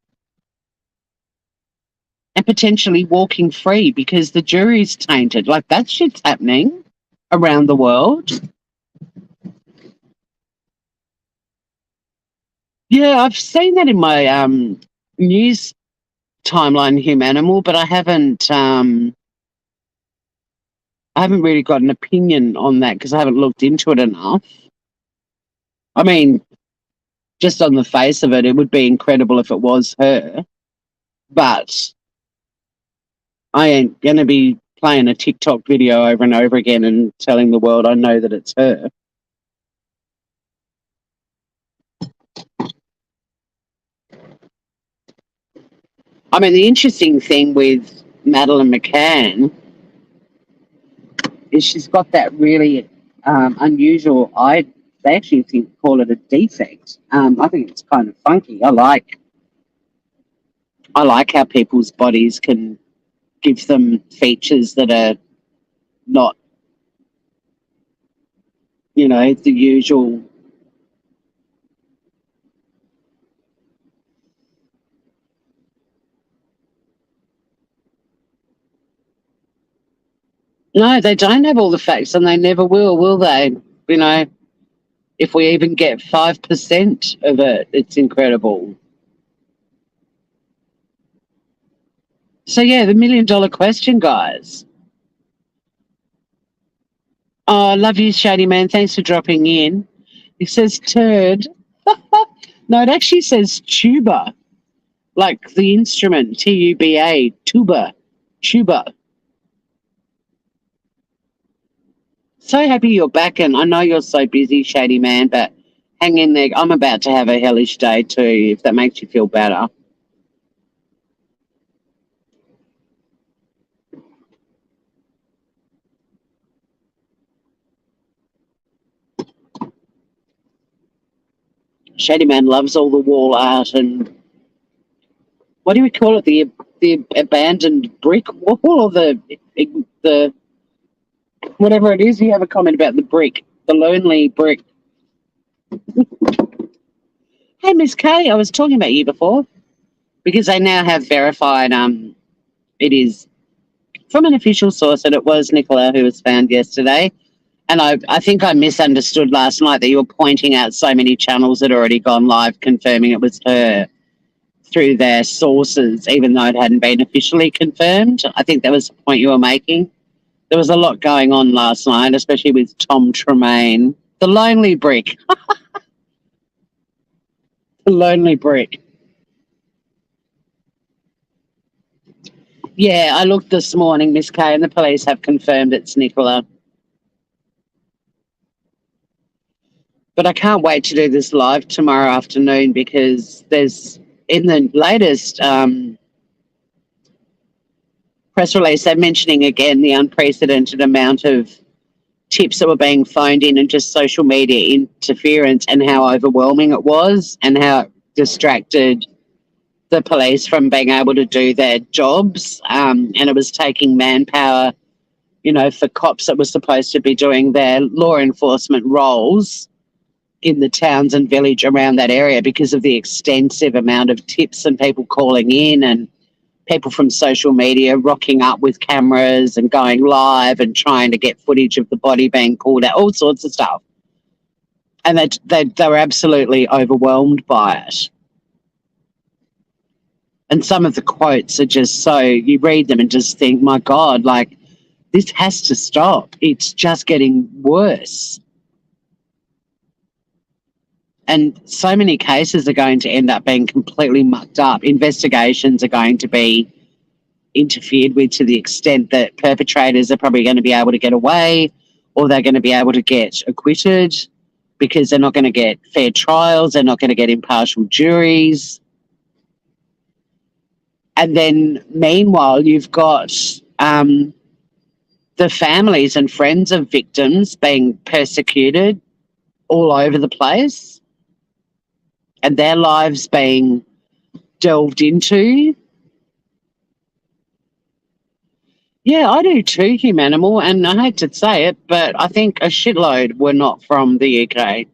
and potentially walking free because the jury's tainted. Like, that shit's happening around the world. Yeah, I've seen that in my news timeline, Humanimal, but I haven't really got an opinion on that because I haven't looked into it enough. I mean, just on the face of it, it would be incredible if it was her, but I ain't going to be playing a TikTok video over and over again and telling the world I know that it's her. I mean, the interesting thing with Madeleine McCann is she's got that really unusual eye. They actually call it a defect. I think it's kind of funky. I like how people's bodies can give them features that are not, the usual. No, they don't have all the facts, and they never will they? If we even get 5% of it, it's incredible. So, yeah, the $1 million question, guys. Oh, I love you, Shady Man. Thanks for dropping in. It says turd. No, it actually says tuba, like the instrument, Tuba, tuba. So happy you're back, and I know you're so busy, Shady Man, but hang in there. I'm about to have a hellish day too, if that makes you feel better. Shady Man loves all the wall art and what do we call it? The abandoned brick wall or the whatever it is. You have a comment about the brick, the lonely brick. Hey, Miss Kay, I was talking about you before because they now have verified. It is from an official source that it was Nicola who was found yesterday. And I think I misunderstood last night that you were pointing out so many channels that had already gone live confirming it was her through their sources, even though it hadn't been officially confirmed. I think that was the point you were making. There was a lot going on last night, especially with Tom Tremaine. The lonely brick. The lonely brick. Yeah, I looked this morning, Miss Kay, and the police have confirmed it's Nicola. But I can't wait to do this live tomorrow afternoon because there's, in the latest press release, they're mentioning again the unprecedented amount of tips that were being phoned in and just social media interference and how overwhelming it was and how it distracted the police from being able to do their jobs. And it was taking manpower, for cops that were supposed to be doing their law enforcement roles in the towns and village around that area because of the extensive amount of tips and people calling in and people from social media rocking up with cameras and going live and trying to get footage of the body being pulled out, all sorts of stuff. And they were absolutely overwhelmed by it. And some of the quotes are just so, you read them and just think, my God, like, this has to stop. It's just getting worse. And so many cases are going to end up being completely mucked up. Investigations are going to be interfered with to the extent that perpetrators are probably going to be able to get away or they're going to be able to get acquitted because they're not going to get fair trials, they're not going to get impartial juries. And then meanwhile, you've got the families and friends of victims being persecuted all over the place and their lives being delved into. Yeah, I do too, Humanimal, and I hate to say it, but I think a shitload were not from the UK.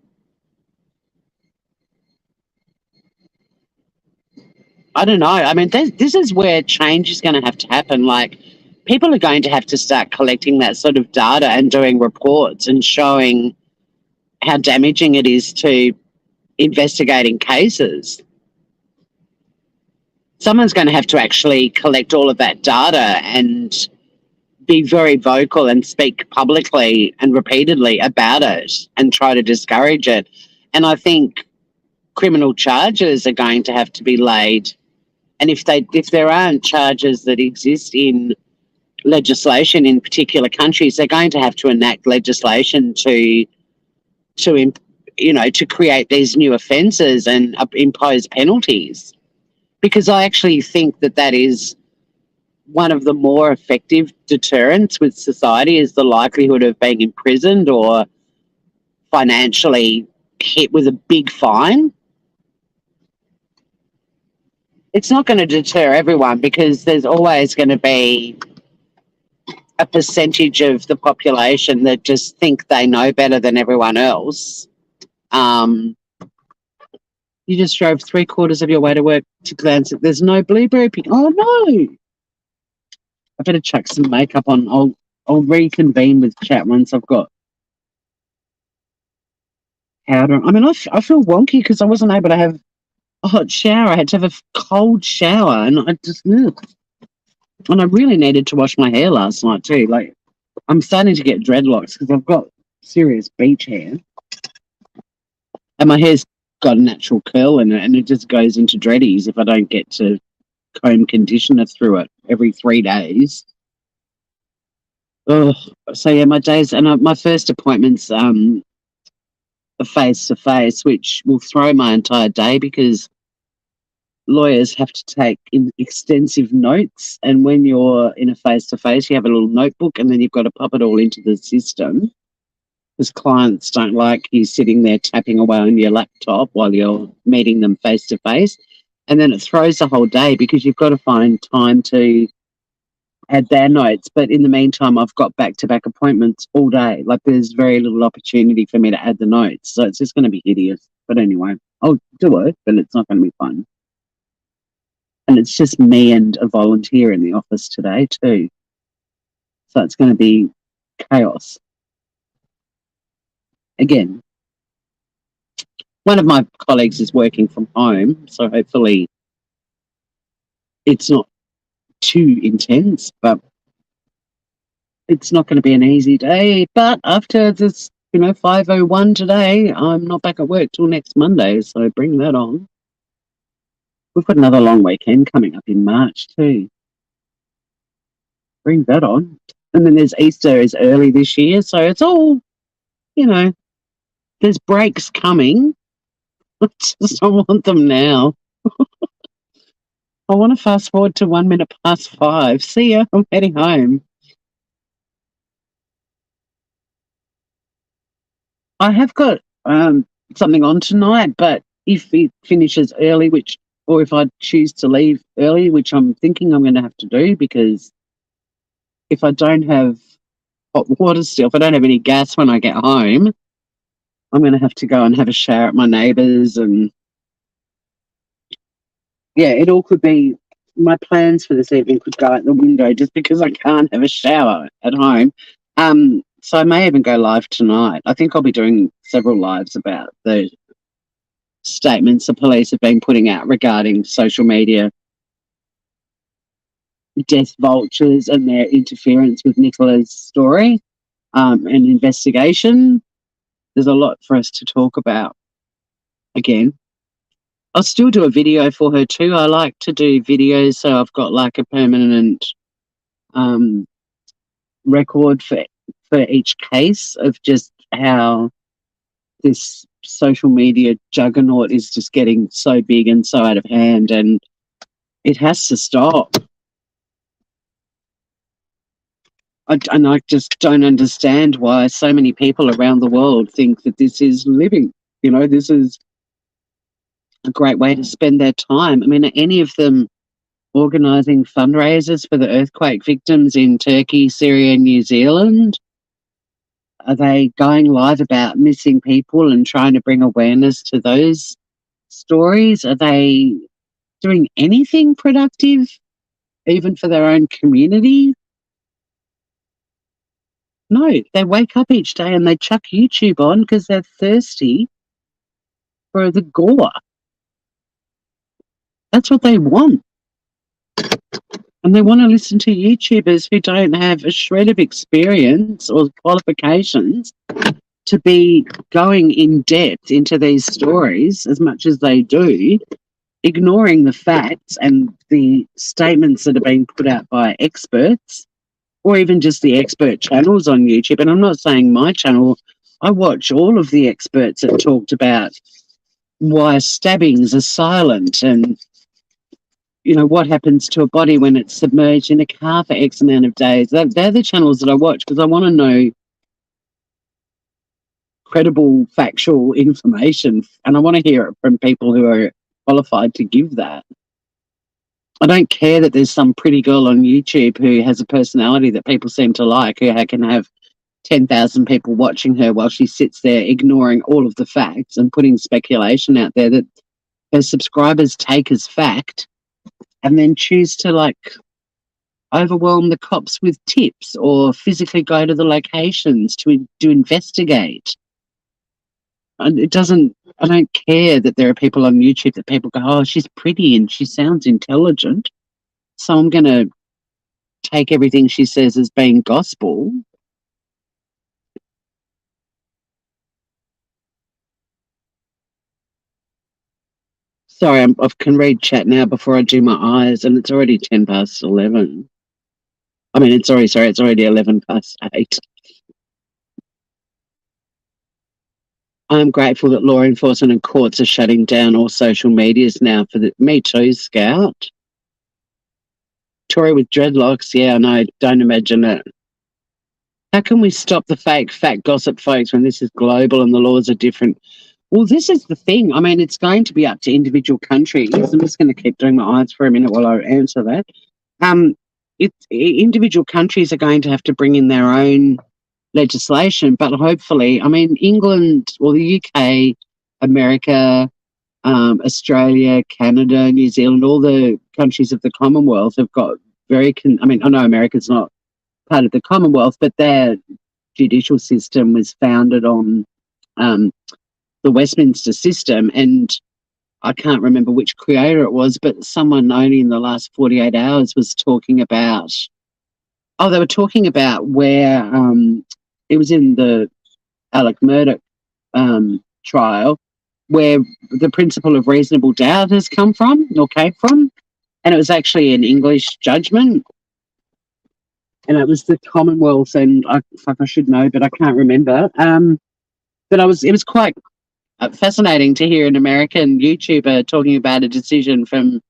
I don't know. I mean, this is where change is going to have to happen. Like, people are going to have to start collecting that sort of data and doing reports and showing how damaging it is to investigating cases. Someone's going to have to actually collect all of that data and be very vocal and speak publicly and repeatedly about it and try to discourage it. And I think criminal charges are going to have to be laid. And if there aren't charges that exist in legislation in particular countries, they're going to have to enact legislation to create these new offences and impose penalties. Because I actually think that is one of the more effective deterrents with society, is the likelihood of being imprisoned or financially hit with a big fine. It's not going to deter everyone, because there's always going to be a percentage of the population that just think they know better than everyone else. You just drove 3/4 of your way to work to glance at. There's no blueberry pink. Oh no! I better chuck some makeup on. I'll reconvene with chat once I've got powder. I mean, I feel wonky because I wasn't able to have a hot shower. I had to have a cold shower, and I just and I really needed to wash my hair last night too. Like, I'm starting to get dreadlocks because I've got serious beach hair, and my hair's got a natural curl in it, and it just goes into dreadies if I don't get to comb conditioner through it every 3 days. Oh, so yeah, my days, and my first appointment's a face-to-face, which will throw my entire day because lawyers have to take in extensive notes, and when you're in a face-to-face, you have a little notebook, and then you've got to pop it all into the system, because clients don't like you sitting there tapping away on your laptop while you're meeting them face-to-face. And then it throws the whole day because you've got to find time to add their notes. But in the meantime, I've got back-to-back appointments all day. Like, there's very little opportunity for me to add the notes. So it's just going to be hideous. But anyway, I'll do it, but it's not going to be fun. And it's just me and a volunteer in the office today too. So it's going to be chaos. Again, one of my colleagues is working from home, so hopefully it's not too intense, but it's not going to be an easy day. But after this, 5:01 today, I'm not back at work till next Monday, so bring that on. We've got another long weekend coming up in March too. Bring that on. And then there's Easter is early this year, so it's all, there's breaks coming. I just don't want them now. I want to fast forward to 5:01. See ya. I'm heading home. I have got something on tonight, but if it finishes early, or if I choose to leave early, which I'm thinking I'm going to have to do, because if I don't have hot water still, if I don't have any gas when I get home, I'm going to have to go and have a shower at my neighbour's. And yeah, it all could be, my plans for this evening could go out the window just because I can't have a shower at home. So I may even go live tonight. I think I'll be doing several lives about the statements the police have been putting out regarding social media death vultures and their interference with Nicola's story and investigation. There's a lot for us to talk about. Again, I'll still do a video for her too. I like to do videos, so I've got like a permanent record for each case of just how this social media juggernaut is just getting so big and so out of hand, and it has to stop. I just don't understand why so many people around the world think that this is living. This is a great way to spend their time. I mean, are any of them organising fundraisers for the earthquake victims in Turkey, Syria, and New Zealand? Are they going live about missing people and trying to bring awareness to those stories? Are they doing anything productive, even for their own community? No, they wake up each day and they chuck YouTube on because they're thirsty for the gore. That's what they want. And they want to listen to YouTubers who don't have a shred of experience or qualifications to be going in depth into these stories as much as they do, ignoring the facts and the statements that are being put out by experts, or even just the expert channels on YouTube. And I'm not saying my channel, I watch all of the experts that talked about why stabbings are silent and, you know, what happens to a body when it's submerged in a car for X amount of days. They're the channels that I watch because I want to know credible, factual information, and I want to hear it from people who are qualified to give that. I don't care that there's some pretty girl on YouTube who has a personality that people seem to like, who can have 10,000 people watching her while she sits there ignoring all of the facts and putting speculation out there that her subscribers take as fact and then choose to, like, overwhelm the cops with tips or physically go to the locations to investigate. And I don't care that there are people on YouTube that people go, oh, she's pretty and she sounds intelligent, so I'm going to take everything she says as being gospel. Sorry, I can read chat now before I do my eyes, and it's already 10 past 11. I mean, it's already 11 past 8. I'm grateful that law enforcement and courts are shutting down all social medias now for the Me Too, Scout. Tori with dreadlocks, yeah, I know, don't imagine it. How can we stop the fake fact gossip, folks, when this is global and the laws are different? Well, this is the thing. I mean, it's going to be up to individual countries. I'm just going to keep doing my eyes for a minute while I answer that. Individual countries are going to have to bring in their own legislation, but hopefully, I mean, England, or the UK, America, Australia, Canada, New Zealand, all the countries of the Commonwealth have got I know America's not part of the Commonwealth, but their judicial system was founded on the Westminster system, and I can't remember which creator it was, but someone only in the last 48 hours was talking about, they were talking about where it was in the Alec Murdoch trial, where the principle of reasonable doubt has come from, or came from, and it was actually an English judgment, and it was the Commonwealth, and I should know, but I can't remember. But it was quite fascinating to hear an American YouTuber talking about a decision from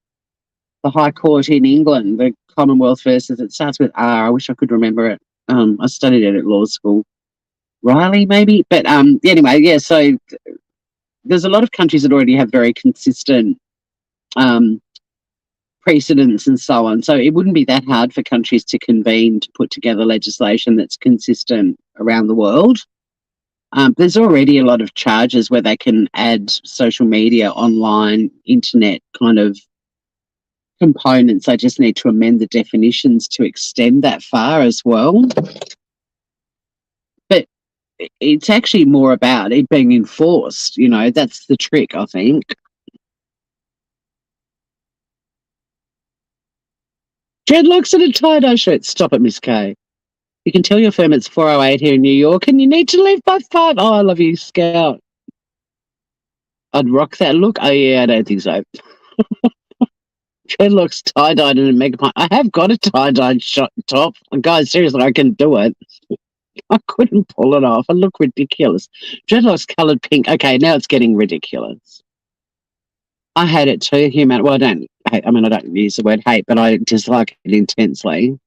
the High Court in England, the Commonwealth versus, it starts with R. I wish I could remember it. I studied it at law school. Riley, maybe? But anyway, yeah, so there's a lot of countries that already have very consistent precedents and so on. So it wouldn't be that hard for countries to convene to put together legislation that's consistent around the world. There's already a lot of charges where they can add social media, online, internet kind of components. They just need to amend the definitions to extend that far as well. But it's actually more about it being enforced, you know, that's the trick, I think. Dreadlocks and a tie-dye shirt. Stop it, Miss K. You can tell your firm it's 4:08 here in New York and you need to leave by 5. Oh, I love you, Scout. I'd rock that look. Oh, yeah, I don't think so. Dreadlocks tie-dyed in a megapint. I have got a tie-dyed top. Guys, seriously, I can do it. I couldn't pull it off. I look ridiculous. Dreadlocks coloured pink. Okay, now it's getting ridiculous. I hate it too, human. Well, I don't use the word hate, but I dislike it intensely.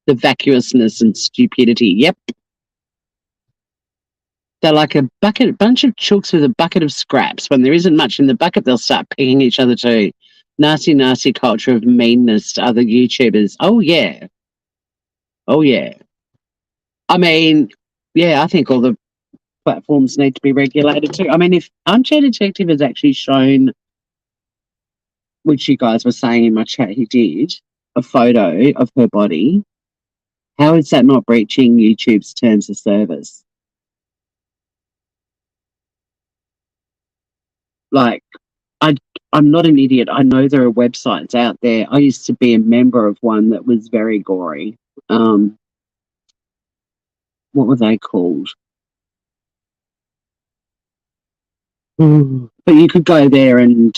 The vacuousness and stupidity. Yep. They're like a bunch of chooks with a bucket of scraps. When there isn't much in the bucket, they'll start picking each other too. nasty, nasty culture of meanness to other YouTubers. Oh, yeah. Oh, yeah. I mean, yeah, I think all the platforms need to be regulated too. I mean, if Armchair Detective has actually shown, which you guys were saying in my chat he did, a photo of her body, how is that not breaching YouTube's terms of service? Like, I'm not an idiot. I know there are websites out there. I used to be a member of one that was very gory. What were they called? But you could go there and,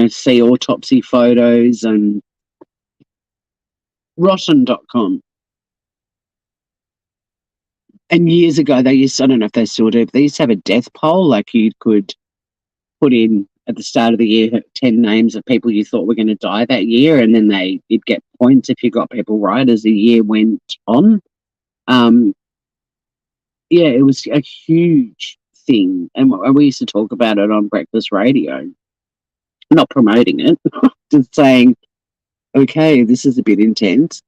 see autopsy photos and rotten.com. And years ago, I don't know if they still do, but they used to have a death poll. Like you could put in at the start of the year 10 names of people you thought were going to die that year, and then you'd get points if you got people right as the year went on. Yeah, it was a huge thing, and we used to talk about it on breakfast radio. Not promoting it, just saying, okay, this is a bit intense.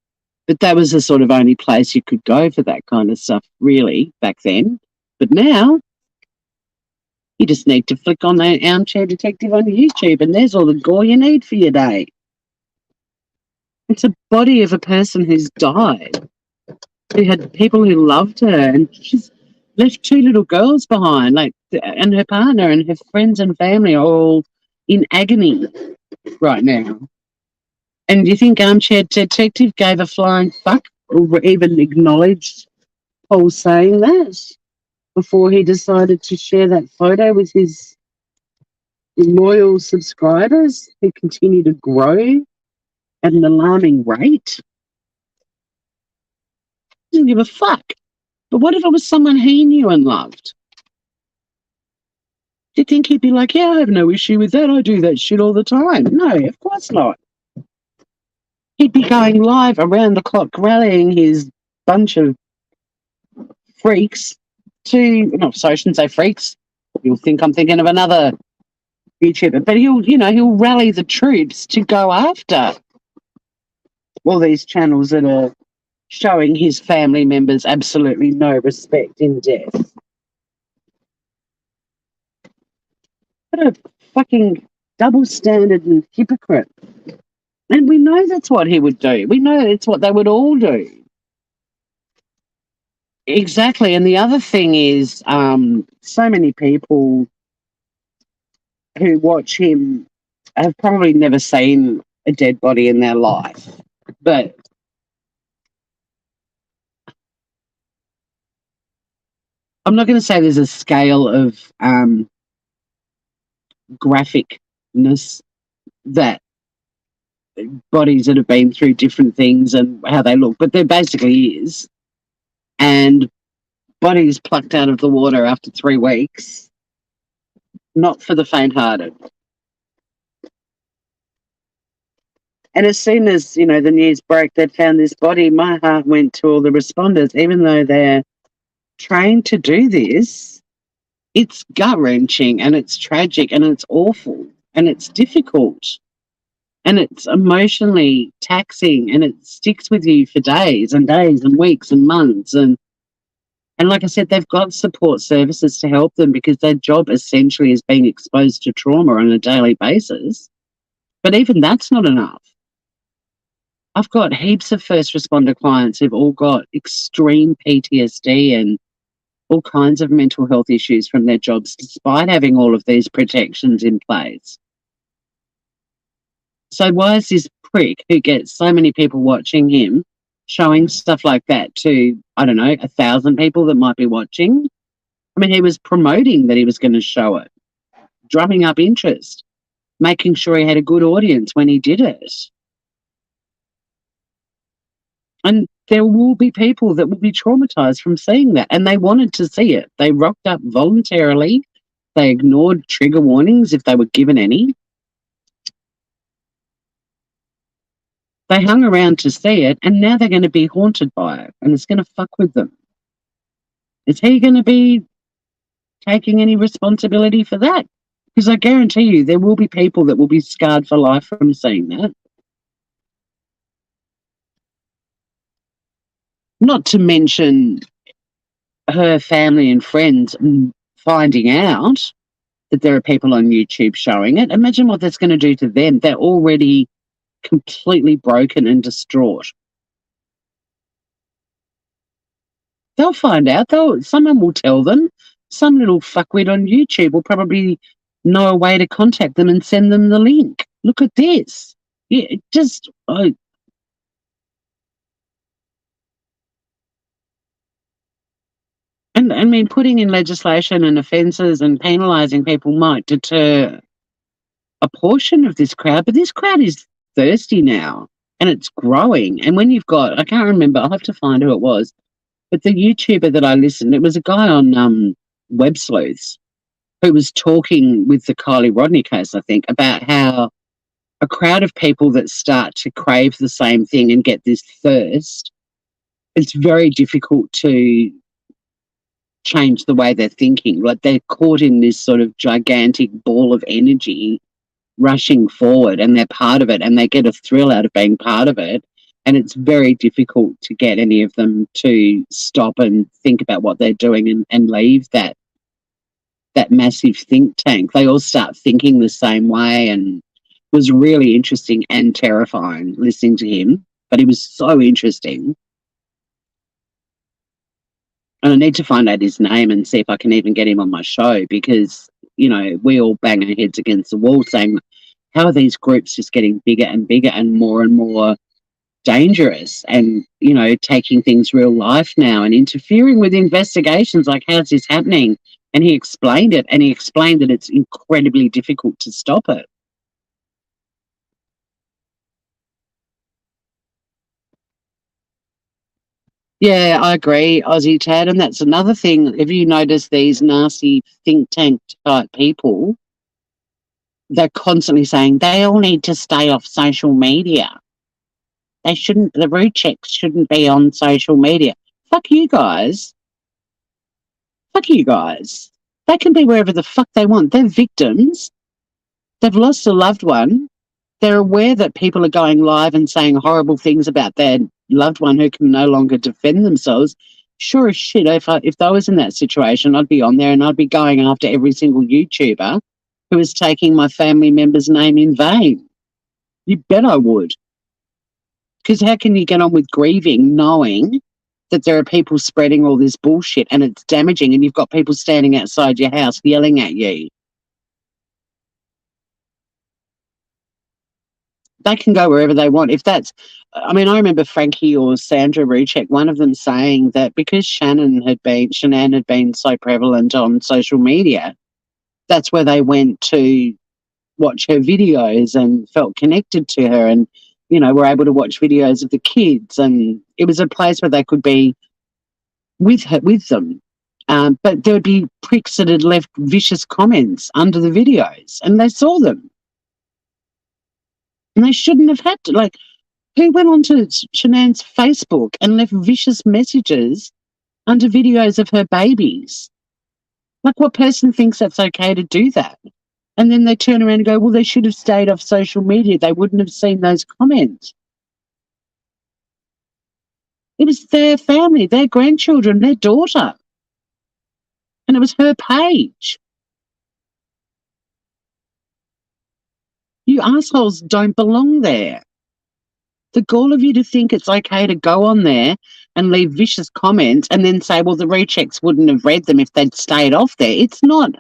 But that was the sort of only place you could go for that kind of stuff, really, back then. But now, you just need to flick on that Armchair Detective on YouTube, and there's all the gore you need for your day. It's a body of a person who's died, who had people who loved her, and she's left 2 little girls behind, and her partner and her friends and family are all in agony right now. And do you think Armchair Detective gave a flying fuck or even acknowledged Paul saying that before he decided to share that photo with his loyal subscribers who continue to grow at an alarming rate? He didn't give a fuck. But what if it was someone he knew and loved? Do you think he'd be like, yeah, I have no issue with that. I do that shit all the time. No, of course not. He'd be going live around the clock rallying his bunch of freaks I shouldn't say freaks. You'll think I'm thinking of another YouTuber, but he'll rally the troops to go after all these channels that are showing his family members absolutely no respect in death. What a fucking double standard and hypocrite. And we know that's what he would do. We know it's what they would all do. Exactly. And the other thing is, so many people who watch him have probably never seen a dead body in their life. But I'm not going to say there's a scale of graphicness that bodies that have been through different things and how they look, but there basically is. And bodies plucked out of the water after 3 weeks, not for the faint-hearted. And as soon as, the news broke they'd found this body, my heart went to all the responders. Even though they're trained to do this, it's gut-wrenching and it's tragic and it's awful and it's difficult. And it's emotionally taxing and it sticks with you for days and days and weeks and months. And like I said, they've got support services to help them because their job essentially is being exposed to trauma on a daily basis. But even that's not enough. I've got heaps of first responder clients who've all got extreme PTSD and all kinds of mental health issues from their jobs despite having all of these protections in place. So why is this prick who gets so many people watching him showing stuff like that to, 1,000 people that might be watching? I mean, he was promoting that he was going to show it, drumming up interest, making sure he had a good audience when he did it. And there will be people that will be traumatized from seeing that, and they wanted to see it. They rocked up voluntarily. They ignored trigger warnings if they were given any. They hung around to see it, and now they're going to be haunted by it, and it's going to fuck with them. Is he going to be taking any responsibility for that? Because I guarantee you there will be people that will be scarred for life from seeing that. Not to mention her family and friends finding out that there are people on YouTube showing it. Imagine what that's going to do to them. They're already completely broken and distraught. They'll find out. Someone will tell them. Some little fuckwit on YouTube will probably know a way to contact them and send them the link. Look at this. Yeah, and I mean, putting in legislation and offences and penalising people might deter a portion of this crowd, but this crowd is thirsty now and it's growing. And when you've got, I can't remember, I'll have to find who it was, but the YouTuber that I listened, it was a guy on Web Sleuths who was talking with the Kylie Rodney case, I think, about how a crowd of people that start to crave the same thing and get this thirst, it's very difficult to change the way they're thinking. Like they're caught in this sort of gigantic ball of energy rushing forward, and they're part of it and they get a thrill out of being part of it. And it's very difficult to get any of them to stop and think about what they're doing and leave that massive think tank. They all start thinking the same way, and it was really interesting and terrifying listening to him, but it was so interesting. And I need to find out his name and see if I can even get him on my show, because, you know, we all bang our heads against the wall saying, how are these groups just getting bigger and bigger and more dangerous and, you know, taking things real life now and interfering with investigations? Like, how's this happening? And he explained it, and he explained that it's incredibly difficult to stop it. Yeah, I agree, Aussie Tad. And that's another thing. Have you noticed these nasty think tank type people? They're constantly saying they all need to stay off social media. The rude checks shouldn't be on social media. Fuck you guys. Fuck you guys. They can be wherever the fuck they want. They're victims. They've lost a loved one. They're aware that people are going live and saying horrible things about their loved one who can no longer defend themselves. Sure as shit, if I was in that situation, I'd be on there and I'd be going after every single YouTuber who is taking my family member's name in vain. You bet I would. Because how can you get on with grieving knowing that there are people spreading all this bullshit and it's damaging, and you've got people standing outside your house yelling at you? They can go wherever they want. I remember Frankie or Sandra Ruchek, one of them saying that because Shanann had been so prevalent on social media, that's where they went to watch her videos and felt connected to her, and, you know, were able to watch videos of the kids, and it was a place where they could be with them. But there would be pricks that had left vicious comments under the videos, and they saw them. And they shouldn't have had to. Like, who went onto Shanann's Facebook and left vicious messages under videos of her babies? Like, what person thinks that's okay to do that? And then they turn around and go, well, they should have stayed off social media. They wouldn't have seen those comments. It was their family, their grandchildren, their daughter. And it was her page. You assholes don't belong there. The gall of you to think it's okay to go on there and leave vicious comments and then say, well, the rechecks wouldn't have read them if they'd stayed off there. It's not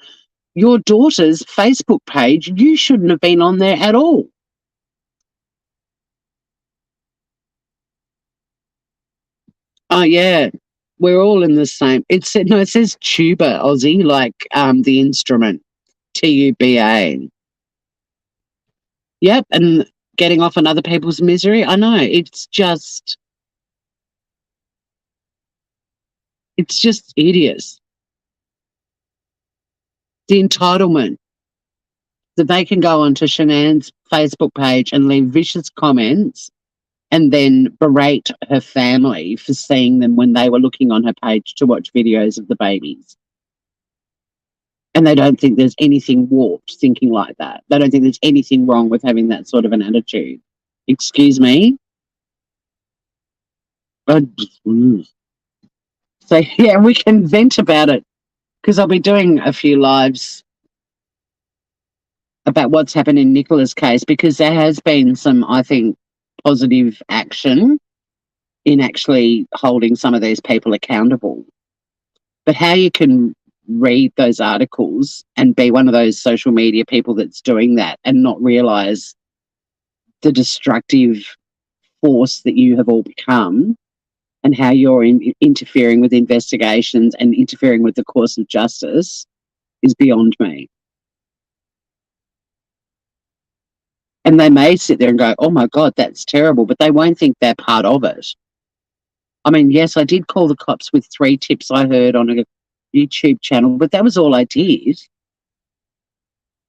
your daughter's Facebook page. You shouldn't have been on there at all. Oh, yeah. We're all in the same. It says tuba, Aussie, like the instrument, TUBA. Yep, and getting off on other people's misery. I know, it's just hideous. The entitlement that they can go onto Shanann's Facebook page and leave vicious comments and then berate her family for seeing them when they were looking on her page to watch videos of the babies. And they don't think there's anything warped thinking like that. They don't think there's anything wrong with having that sort of an attitude. Excuse me? So, yeah, we can vent about it because I'll be doing a few lives about what's happened in Nicola's case, because there has been some, I think, positive action in actually holding some of these people accountable. But how you can read those articles and be one of those social media people that's doing that and not realise the destructive force that you have all become and how you're interfering with investigations and interfering with the course of justice is beyond me. And they may sit there and go, oh, my God, that's terrible, but they won't think they're part of it. I mean, yes, I did call the cops with 3 tips I heard on a YouTube channel, but that was all I did.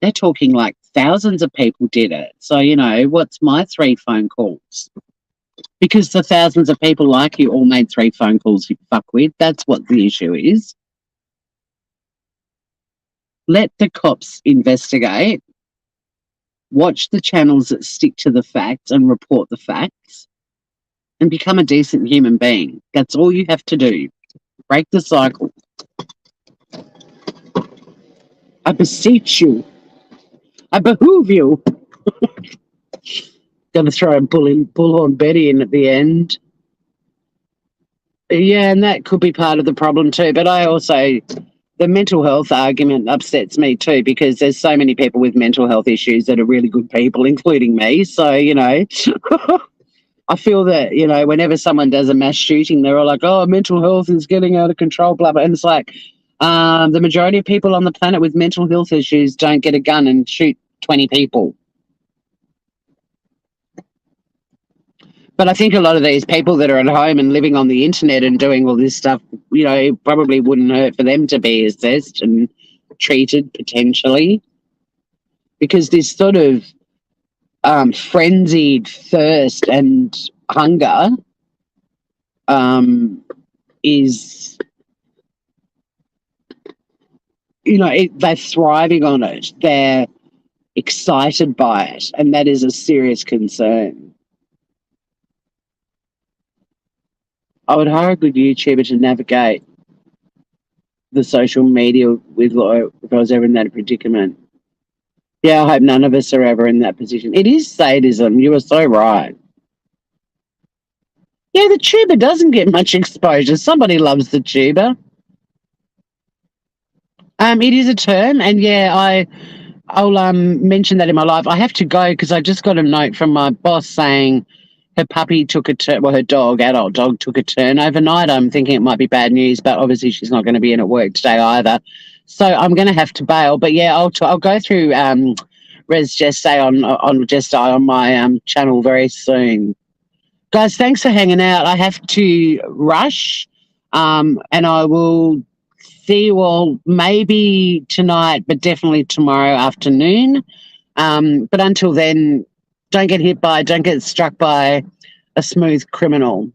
They're talking like thousands of people did it. So, you know, what's my 3 phone calls? Because the thousands of people like you all made 3 phone calls, you fuckwit. That's what the issue is. Let the cops investigate. Watch the channels that stick to the facts and report the facts. And become a decent human being. That's all you have to do. Break the cycle. I beseech you. I behoove you. Gonna throw a bullhorn Betty in at the end. Yeah, and that could be part of the problem too. But I also, the mental health argument upsets me too, because there's so many people with mental health issues that are really good people, including me. So, you know, I feel that, you know, whenever someone does a mass shooting, they're all like, oh, mental health is getting out of control, blah, blah. And it's like the majority of people on the planet with mental health issues don't get a gun and shoot 20 people. But I think a lot of these people that are at home and living on the internet and doing all this stuff, you know, it probably wouldn't hurt for them to be assessed and treated potentially. Because this sort of frenzied thirst and hunger is, you know, they're thriving on it. They're excited by it. And that is a serious concern. I would hire a good YouTuber to navigate the social media with Laura if I was ever in that predicament. Yeah, I hope none of us are ever in that position. It is sadism. You are so right. Yeah, the tuber doesn't get much exposure. Somebody loves the tuber. It is a term, and yeah, I'll mention that in my life. I have to go because I just got a note from my boss saying her puppy took a turn. Well, her adult dog took a turn overnight. I'm thinking it might be bad news, but obviously she's not going to be in at work today either. So I'm going to have to bail. But yeah, I'll go through Res Geste on my channel very soon. Guys, thanks for hanging out. I have to rush, and I will see you all maybe tonight, but definitely tomorrow afternoon. But until then, don't get struck by a smooth criminal.